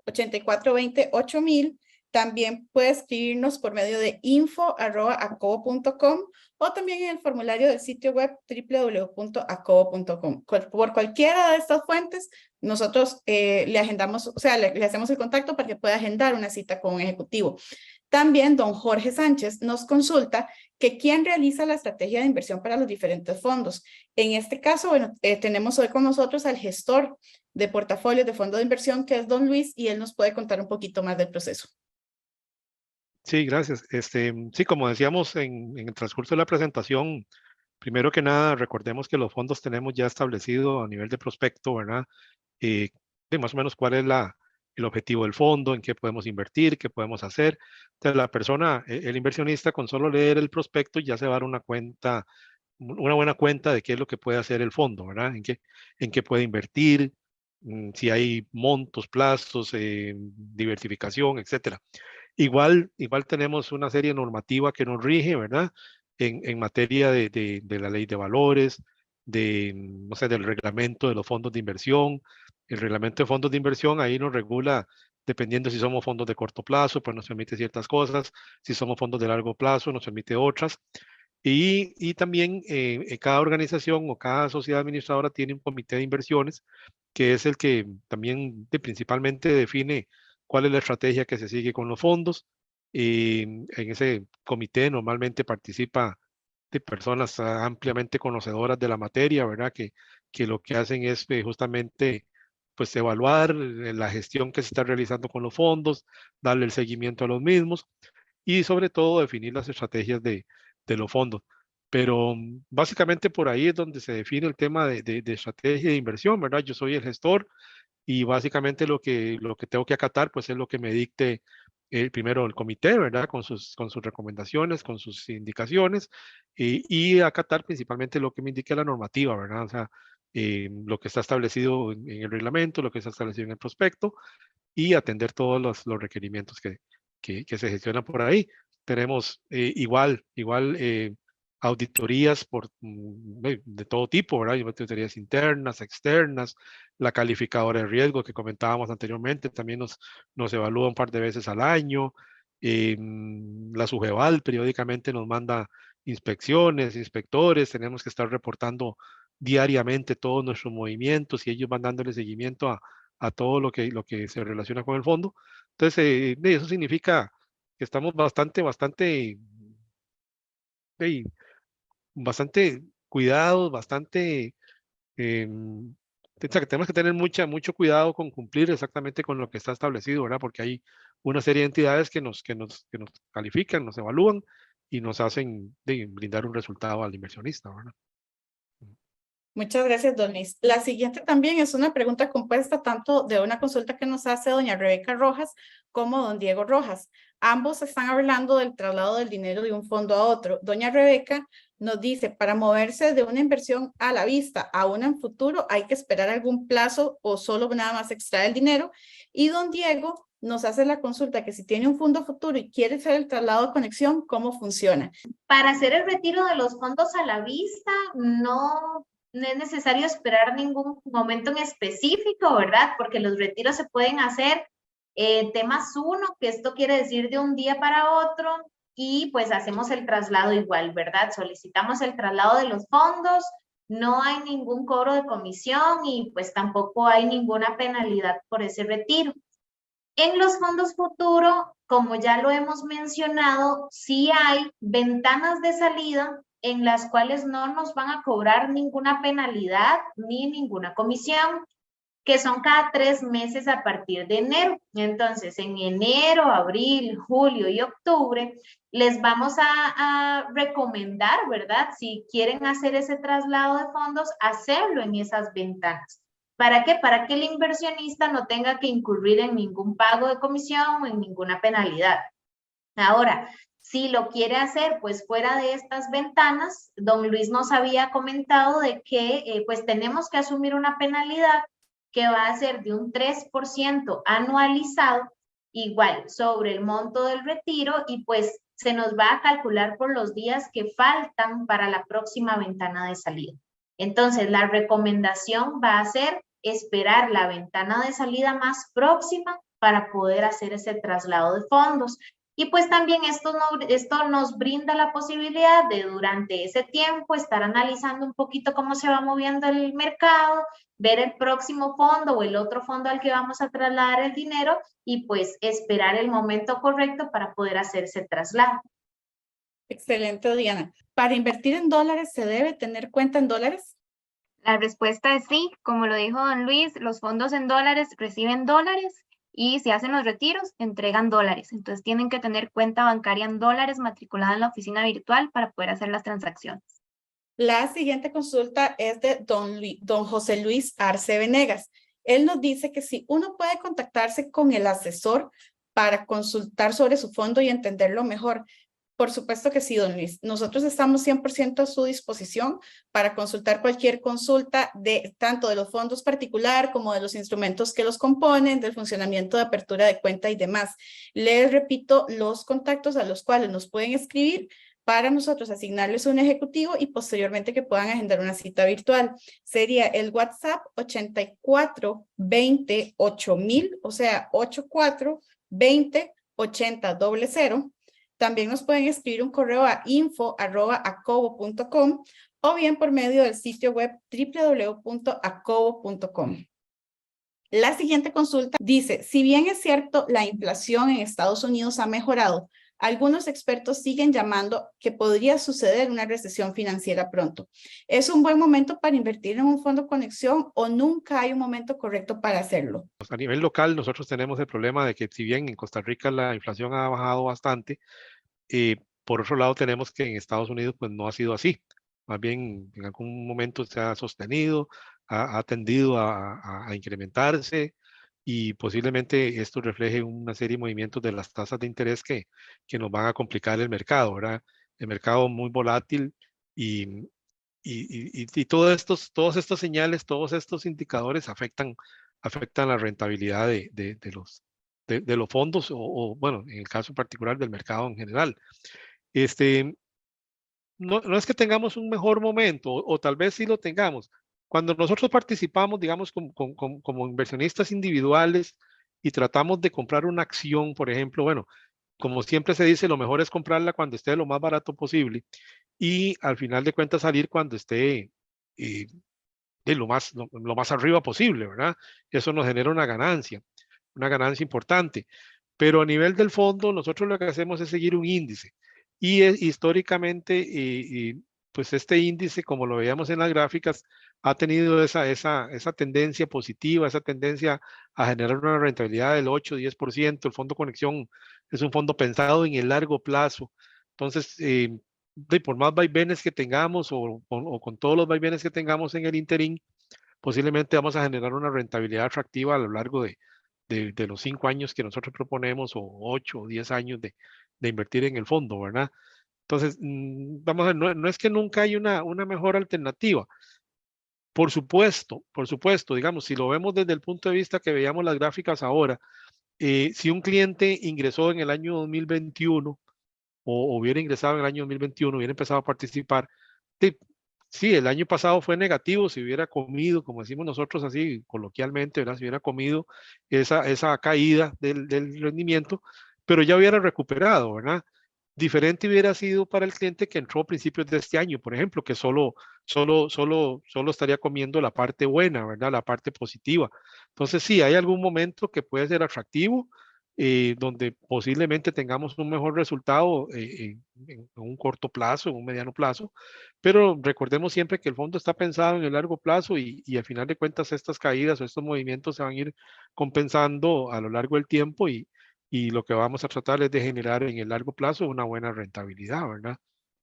8420 8000. También puede escribirnos por medio de info@acobo.com o también en el formulario del sitio web www.acobo.com. Por cualquiera de estas fuentes, nosotros le agendamos, o sea, le hacemos el contacto para que pueda agendar una cita con un ejecutivo. También don Jorge Sánchez nos consulta que quién realiza la estrategia de inversión para los diferentes fondos. En este caso, bueno, tenemos hoy con nosotros al gestor de portafolios de fondo de inversión, que es don Luis, y él nos puede contar un poquito más del proceso. Sí, gracias. Sí, como decíamos en el transcurso de la presentación, primero que nada, recordemos que los fondos tenemos ya establecido a nivel de prospecto, ¿verdad? De más o menos cuál es el objetivo del fondo, en qué podemos invertir, qué podemos hacer. Entonces, la persona, el inversionista, con solo leer el prospecto ya se va a dar una buena cuenta de qué es lo que puede hacer el fondo, ¿verdad? En qué puede invertir, si hay montos, plazos, diversificación, etcétera. Igual tenemos una serie normativa que nos rige, ¿verdad? En materia de la ley de valores, no sé, del reglamento de los fondos de inversión. El reglamento de fondos de inversión ahí nos regula, dependiendo si somos fondos de corto plazo, pues nos permite ciertas cosas. Si somos fondos de largo plazo, nos permite otras. Y también cada organización o cada sociedad administradora tiene un comité de inversiones que es el que también principalmente define cuál es la estrategia que se sigue con los fondos. En ese comité normalmente participa de personas ampliamente conocedoras de la materia, ¿verdad? Que lo que hacen es justamente pues evaluar la gestión que se está realizando con los fondos, darle el seguimiento a los mismos y sobre todo definir las estrategias de los fondos. Pero básicamente por ahí es donde se define el tema de estrategia de inversión, ¿verdad? Yo soy el gestor y básicamente lo que tengo que acatar pues es lo que me dicte primero el comité, ¿verdad? Con sus recomendaciones, con sus indicaciones y acatar principalmente lo que me indique la normativa, ¿verdad? O sea, lo que está establecido en el reglamento, lo que está establecido en el prospecto y atender todos los requerimientos que se gestionan por ahí. Tenemos igual auditorías de todo tipo, ¿verdad? Auditorías internas, externas, la calificadora de riesgo que comentábamos anteriormente también nos evalúa un par de veces al año. La Sugeval periódicamente nos manda inspecciones, inspectores, tenemos que estar reportando diariamente todos nuestros movimientos y ellos van dándole seguimiento a todo lo que se relaciona con el fondo. Entonces, eso significa que estamos bastante cuidados, o sea, que tenemos que tener mucho cuidado con cumplir exactamente con lo que está establecido, ¿verdad? Porque hay una serie de entidades que nos califican, nos evalúan y nos hacen brindar un resultado al inversionista, ¿verdad? Muchas gracias, don Luis. La siguiente también es una pregunta compuesta tanto de una consulta que nos hace doña Rebeca Rojas como don Diego Rojas. Ambos están hablando del traslado del dinero de un fondo a otro. Doña Rebeca nos dice, para moverse de una inversión a la vista a una en futuro, ¿hay que esperar algún plazo o solo nada más extraer el dinero? Y don Diego nos hace la consulta que si tiene un fondo futuro y quiere hacer el traslado de conexión, ¿cómo funciona? Para hacer el retiro de los fondos a la vista, no es necesario esperar ningún momento en específico, ¿verdad? Porque los retiros se pueden hacer temas 1, que esto quiere decir de un día para otro, y pues hacemos el traslado igual, ¿verdad? Solicitamos el traslado de los fondos, no hay ningún cobro de comisión y pues tampoco hay ninguna penalidad por ese retiro. En los fondos futuro, como ya lo hemos mencionado, sí hay ventanas de salida en las cuales no nos van a cobrar ninguna penalidad ni ninguna comisión. que son cada 3 meses a partir de enero. Entonces, en enero, abril, julio y octubre, les vamos a recomendar, ¿verdad? Si quieren hacer ese traslado de fondos, hacerlo en esas ventanas. ¿Para qué? Para que el inversionista no tenga que incurrir en ningún pago de comisión o en ninguna penalidad. Ahora, si lo quiere hacer pues fuera de estas ventanas, don Luis nos había comentado de que pues tenemos que asumir una penalidad que va a ser de un 3% anualizado, igual sobre el monto del retiro, y pues se nos va a calcular por los días que faltan para la próxima ventana de salida. Entonces, la recomendación va a ser esperar la ventana de salida más próxima para poder hacer ese traslado de fondos. Y pues también esto nos brinda la posibilidad de durante ese tiempo estar analizando un poquito cómo se va moviendo el mercado, ver el próximo fondo o el otro fondo al que vamos a trasladar el dinero y pues esperar el momento correcto para poder hacer ese traslado. Excelente, Diana. ¿Para invertir en dólares se debe tener cuenta en dólares? La respuesta es sí. Como lo dijo don Luis, los fondos en dólares reciben dólares y si hacen los retiros, entregan dólares. Entonces tienen que tener cuenta bancaria en dólares matriculada en la oficina virtual para poder hacer las transacciones. La siguiente consulta es de don José Luis Arce Venegas. Él nos dice que si uno puede contactarse con el asesor para consultar sobre su fondo y entenderlo mejor. Por supuesto que sí, don Luis. Nosotros estamos 100% a su disposición para consultar cualquier consulta tanto de los fondos particular como de los instrumentos que los componen, del funcionamiento de apertura de cuenta y demás. Les repito los contactos a los cuales nos pueden escribir para nosotros asignarles un ejecutivo y posteriormente que puedan agendar una cita virtual. Sería el WhatsApp 84 20 8000, o sea, 84 20 80 00. También nos pueden escribir un correo a info@acobo.com o bien por medio del sitio web www.acobo.com. La siguiente consulta dice, si bien es cierto, la inflación en Estados Unidos ha mejorado, algunos expertos siguen llamando que podría suceder una recesión financiera pronto. ¿Es un buen momento para invertir en un fondo conexión o nunca hay un momento correcto para hacerlo? A nivel local, nosotros tenemos el problema de que si bien en Costa Rica la inflación ha bajado bastante, por otro lado tenemos que en Estados Unidos pues no ha sido así. Más bien en algún momento se ha sostenido, ha tendido a incrementarse y posiblemente esto refleje una serie de movimientos de las tasas de interés que nos van a complicar el mercado, ¿verdad? El mercado muy volátil y todas estas señales, todos estos indicadores afectan la rentabilidad de los fondos o, bueno, en el caso particular del mercado en general. No es que tengamos un mejor momento o tal vez sí lo tengamos. Cuando nosotros participamos, digamos, como inversionistas individuales y tratamos de comprar una acción, por ejemplo, bueno, como siempre se dice, lo mejor es comprarla cuando esté lo más barato posible y al final de cuentas salir cuando esté de lo más arriba posible, ¿verdad? Eso nos genera una ganancia importante. Pero a nivel del fondo, nosotros lo que hacemos es seguir un índice. Y históricamente, pues este índice, como lo veíamos en las gráficas, ha tenido esa tendencia positiva, esa tendencia a generar una rentabilidad del 8-10%. El fondo conexión es un fondo pensado en el largo plazo. Entonces, por más vaivenes que tengamos o con todos los vaivenes que tengamos en el interín, posiblemente vamos a generar una rentabilidad atractiva a lo largo de los 5 años que nosotros proponemos o 8 o 10 años de invertir en el fondo, ¿verdad? Entonces, vamos a ver, no es que nunca hay una mejor alternativa. Por supuesto, digamos, si lo vemos desde el punto de vista que veíamos las gráficas ahora, si un cliente ingresó en el año 2021 o hubiera ingresado en el año 2021, hubiera empezado a participar, sí, el año pasado fue negativo, si hubiera comido, como decimos nosotros así coloquialmente, ¿verdad? Si hubiera comido esa caída del rendimiento, pero ya hubiera recuperado, ¿verdad? Diferente hubiera sido para el cliente que entró a principios de este año, por ejemplo, que solo estaría comiendo la parte buena, ¿verdad? La parte positiva. Entonces, sí, hay algún momento que puede ser atractivo, donde posiblemente tengamos un mejor resultado en un corto plazo, en un mediano plazo, pero recordemos siempre que el fondo está pensado en el largo plazo y al final de cuentas estas caídas o estos movimientos se van a ir compensando a lo largo del tiempo y lo que vamos a tratar es de generar en el largo plazo una buena rentabilidad, ¿verdad?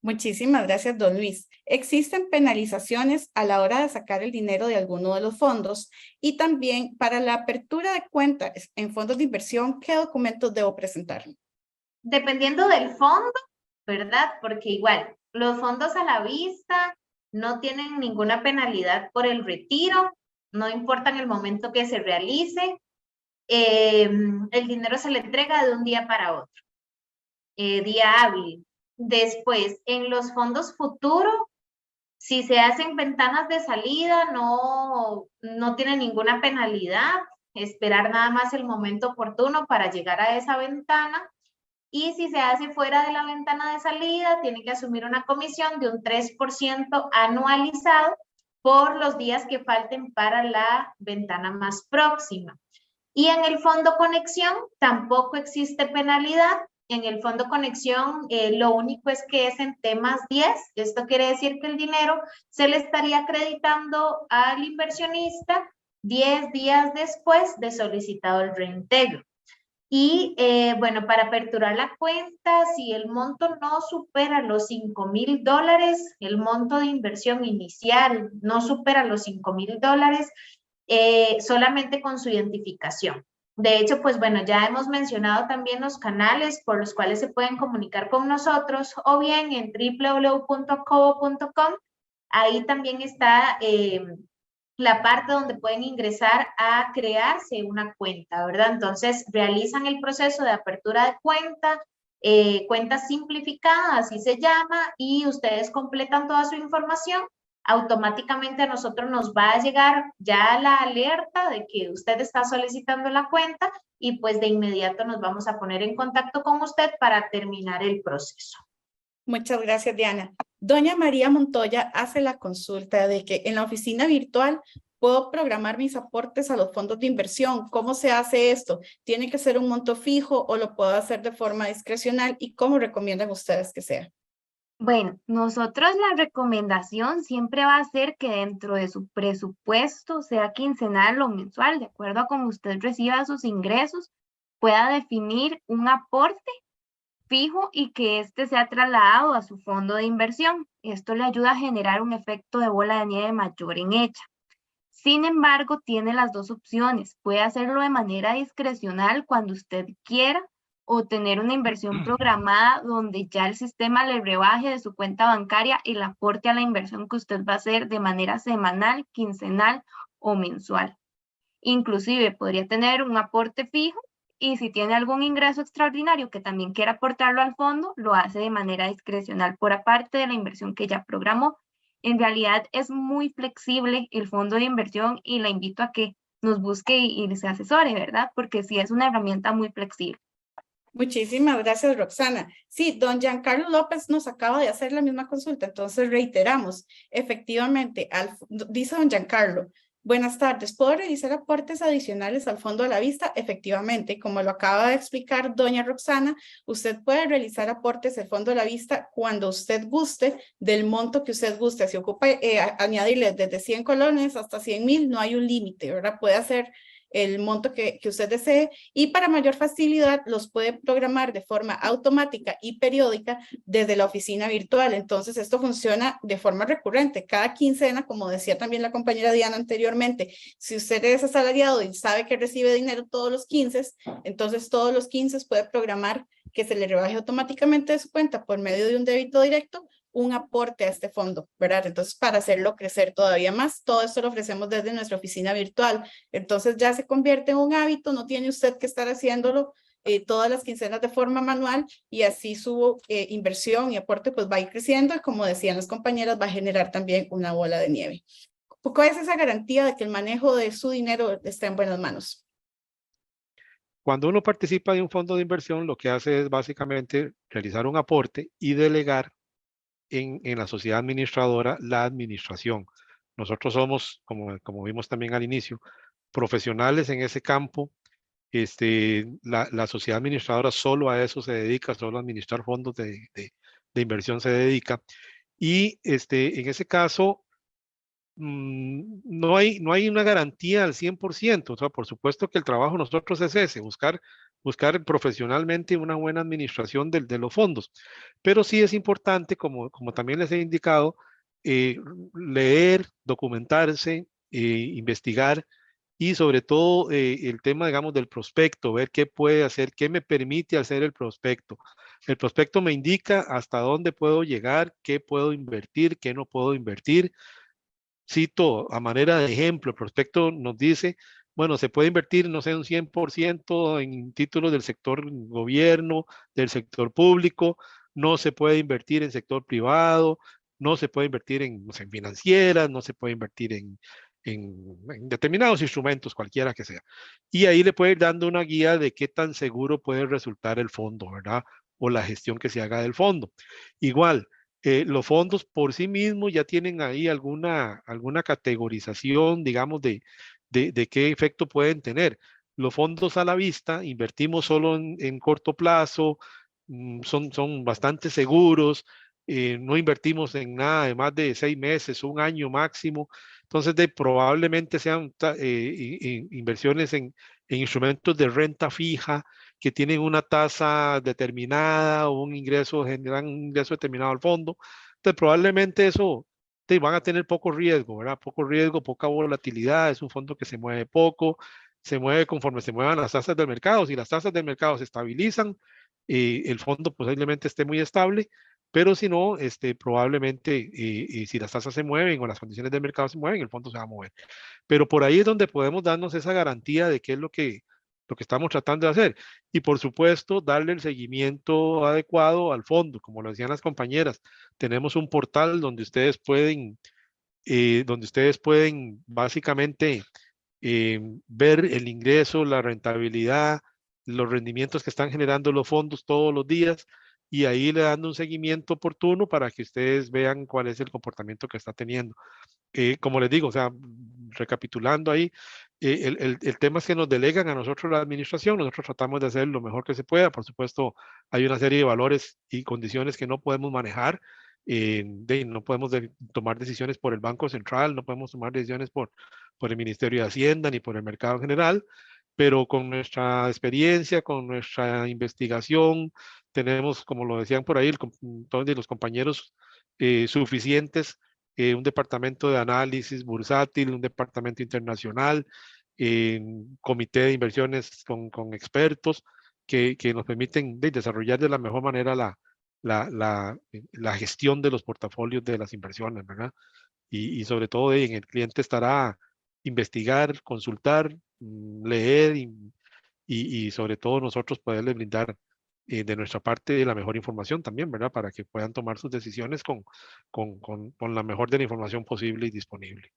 Muchísimas gracias, don Luis. Existen penalizaciones a la hora de sacar el dinero de alguno de los fondos y también para la apertura de cuentas en fondos de inversión, ¿qué documentos debo presentar? Dependiendo del fondo, ¿verdad? Porque igual, los fondos a la vista no tienen ninguna penalidad por el retiro, no importa en el momento que se realice, el dinero se le entrega de un día para otro, día hábil. Después, en los fondos futuros, si se hacen ventanas de salida, no tiene ninguna penalidad, esperar nada más el momento oportuno para llegar a esa ventana. Y si se hace fuera de la ventana de salida, tiene que asumir una comisión de un 3% anualizado por los días que falten para la ventana más próxima. Y en el fondo conexión tampoco existe penalidad. En el fondo conexión lo único es que es en T+10. Esto quiere decir que el dinero se le estaría acreditando al inversionista 10 días después de solicitado el reintegro. Y bueno, para aperturar la cuenta, si el monto no supera los $5,000, el monto de inversión inicial no supera los $5,000, solamente con su identificación. De hecho, pues bueno, ya hemos mencionado también los canales por los cuales se pueden comunicar con nosotros o bien en www.cobo.com. Ahí también está la parte donde pueden ingresar a crearse una cuenta, ¿verdad? Entonces, realizan el proceso de apertura de cuenta, cuenta simplificada, así se llama, y ustedes completan toda su información. Automáticamente a nosotros nos va a llegar ya la alerta de que usted está solicitando la cuenta y pues de inmediato nos vamos a poner en contacto con usted para terminar el proceso. Muchas gracias, Diana. Doña María Montoya hace la consulta de que en la oficina virtual puedo programar mis aportes a los fondos de inversión. ¿Cómo se hace esto? ¿Tiene que ser un monto fijo o lo puedo hacer de forma discrecional? ¿Y cómo recomiendan ustedes que sea? Bueno, nosotros la recomendación siempre va a ser que dentro de su presupuesto, sea quincenal o mensual, de acuerdo a cómo usted reciba sus ingresos, pueda definir un aporte fijo y que éste sea trasladado a su fondo de inversión. Esto le ayuda a generar un efecto de bola de nieve mayor en ella. Sin embargo, tiene las dos opciones. Puede hacerlo de manera discrecional cuando usted quiera o tener una inversión programada donde ya el sistema le rebaje de su cuenta bancaria el aporte a la inversión que usted va a hacer de manera semanal, quincenal o mensual. Inclusive podría tener un aporte fijo y si tiene algún ingreso extraordinario que también quiera aportarlo al fondo, lo hace de manera discrecional por aparte de la inversión que ya programó. En realidad es muy flexible el fondo de inversión y la invito a que nos busque y se asesore, ¿verdad? Porque sí es una herramienta muy flexible. Muchísimas gracias, Roxana. Sí, don Giancarlo López nos acaba de hacer la misma consulta, entonces reiteramos. Efectivamente, dice don Giancarlo, buenas tardes, ¿puedo realizar aportes adicionales al fondo a la vista? Efectivamente, como lo acaba de explicar doña Roxana, usted puede realizar aportes al fondo a la vista cuando usted guste, del monto que usted guste. Si ocupa añadirle desde 100 colones hasta 100,000, no hay un límite, ¿verdad? Puede hacer el monto que usted desee y para mayor facilidad los puede programar de forma automática y periódica desde la oficina virtual. Entonces esto funciona de forma recurrente, cada quincena, como decía también la compañera Diana anteriormente, si usted es asalariado y sabe que recibe dinero todos los 15, entonces todos los 15 puede programar que se le rebaje automáticamente de su cuenta por medio de un débito directo un aporte a este fondo, ¿verdad? Entonces, para hacerlo crecer todavía más, todo esto lo ofrecemos desde nuestra oficina virtual. Entonces, ya se convierte en un hábito, no tiene usted que estar haciéndolo todas las quincenas de forma manual y así su inversión y aporte pues va a ir creciendo y como decían las compañeras, va a generar también una bola de nieve. ¿Cuál es esa garantía de que el manejo de su dinero está en buenas manos? Cuando uno participa de un fondo de inversión, lo que hace es básicamente realizar un aporte y delegar en la sociedad administradora la administración. Nosotros somos, como vimos también al inicio, profesionales en ese campo La sociedad administradora solo a eso se dedica, solo a administrar fondos de inversión se dedica. Y en ese caso, no hay una garantía al 100%. O sea, por supuesto que el trabajo de nosotros es ese, buscar profesionalmente una buena administración de los fondos. Pero sí es importante, como también les he indicado, leer, documentarse, investigar y sobre todo el tema, digamos, del prospecto, ver qué puede hacer, qué me permite hacer el prospecto. El prospecto me indica hasta dónde puedo llegar, qué puedo invertir, qué no puedo invertir. Cito a manera de ejemplo, el prospecto nos dice, bueno, se puede invertir, no sé, un 100% en títulos del sector gobierno, del sector público, no se puede invertir en sector privado, no se puede invertir en, no sé, en financieras, no se puede invertir en determinados instrumentos, cualquiera que sea. Y ahí le puede ir dando una guía de qué tan seguro puede resultar el fondo, ¿verdad? O la gestión que se haga del fondo. Igual, los fondos por sí mismos ya tienen ahí alguna categorización, digamos, de qué efecto pueden tener. Los fondos a la vista, invertimos solo en corto plazo, son bastante seguros, no invertimos en nada de más de 6 meses, un año máximo. Entonces, probablemente sean inversiones en instrumentos de renta fija que tienen una tasa determinada o un ingreso, generan un ingreso determinado al fondo. Entonces, probablemente eso van a tener poco riesgo, ¿verdad? Poco riesgo, poca volatilidad, es un fondo que se mueve poco, se mueve conforme se muevan las tasas del mercado. Si las tasas del mercado se estabilizan, el fondo posiblemente esté muy estable, pero si no, probablemente si las tasas se mueven o las condiciones del mercado se mueven, el fondo se va a mover. Pero por ahí es donde podemos darnos esa garantía de qué es lo que estamos tratando de hacer. Y por supuesto, darle el seguimiento adecuado al fondo, como lo decían las compañeras. Tenemos un portal donde ustedes pueden básicamente ver el ingreso, la rentabilidad, los rendimientos que están generando los fondos todos los días y ahí le dando un seguimiento oportuno para que ustedes vean cuál es el comportamiento que está teniendo. Como les digo, o sea, recapitulando ahí, el tema es que nos delegan a nosotros la administración, nosotros tratamos de hacer lo mejor que se pueda. Por supuesto, hay una serie de valores y condiciones que no podemos manejar. No podemos tomar decisiones por el Banco Central, no podemos tomar decisiones por el Ministerio de Hacienda ni por el mercado en general, pero con nuestra experiencia, con nuestra investigación, tenemos, como lo decían por ahí, todos los compañeros suficientes, un departamento de análisis bursátil, un departamento internacional, comité de inversiones con expertos que nos permiten desarrollar de la mejor manera la gestión de los portafolios de las inversiones, ¿verdad? Y sobre todo en el cliente estará investigar, consultar, leer y sobre todo nosotros poderles brindar de nuestra parte la mejor información también, ¿verdad? Para que puedan tomar sus decisiones con la mejor de la información posible y disponible.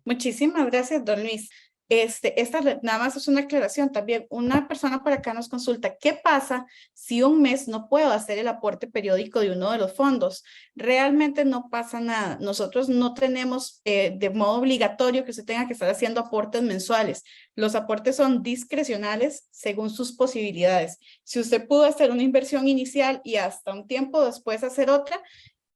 Muchísimas gracias, don Luis. Esta nada más es una aclaración también. Una persona por acá nos consulta, ¿qué pasa si un mes no puedo hacer el aporte periódico de uno de los fondos? Realmente no pasa nada. Nosotros no tenemos de modo obligatorio que usted tenga que estar haciendo aportes mensuales. Los aportes son discrecionales según sus posibilidades. Si usted pudo hacer una inversión inicial y hasta un tiempo después hacer otra,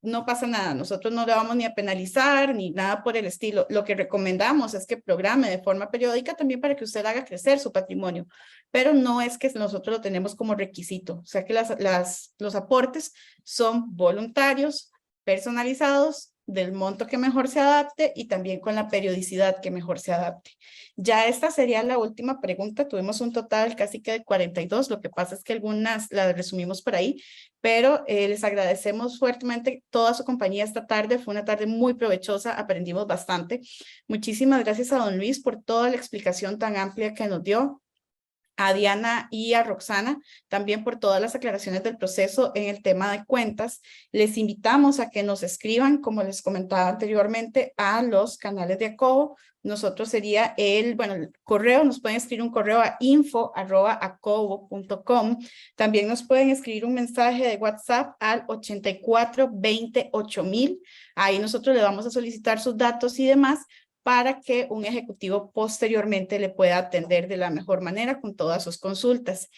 no pasa nada, nosotros no le vamos ni a penalizar ni nada por el estilo. Lo que recomendamos es que programe de forma periódica también para que usted haga crecer su patrimonio, pero no es que nosotros lo tenemos como requisito, o sea que los aportes son voluntarios, personalizados, del monto que mejor se adapte y también con la periodicidad que mejor se adapte. Ya esta sería la última pregunta, tuvimos un total casi que de 42, lo que pasa es que algunas las resumimos por ahí, pero les agradecemos fuertemente toda su compañía esta tarde, fue una tarde muy provechosa, aprendimos bastante. Muchísimas gracias a don Luis por toda la explicación tan amplia que nos dio, a Diana y a Roxana, también por todas las aclaraciones del proceso en el tema de cuentas. Les invitamos a que nos escriban, como les comentaba anteriormente, a los canales de Acovo. Nosotros sería el correo, nos pueden escribir un correo a info@acovo.com. También nos pueden escribir un mensaje de WhatsApp al 84 20 8000. Ahí nosotros le vamos a solicitar sus datos y demás, para que un ejecutivo posteriormente le pueda atender de la mejor manera con todas sus consultas.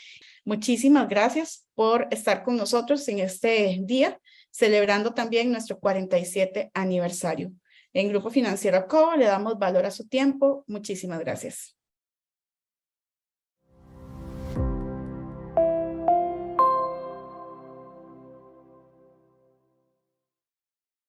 Muchísimas gracias por estar con nosotros en este día, celebrando también nuestro 47 aniversario. En Grupo Financiero ACOBO le damos valor a su tiempo. Muchísimas gracias.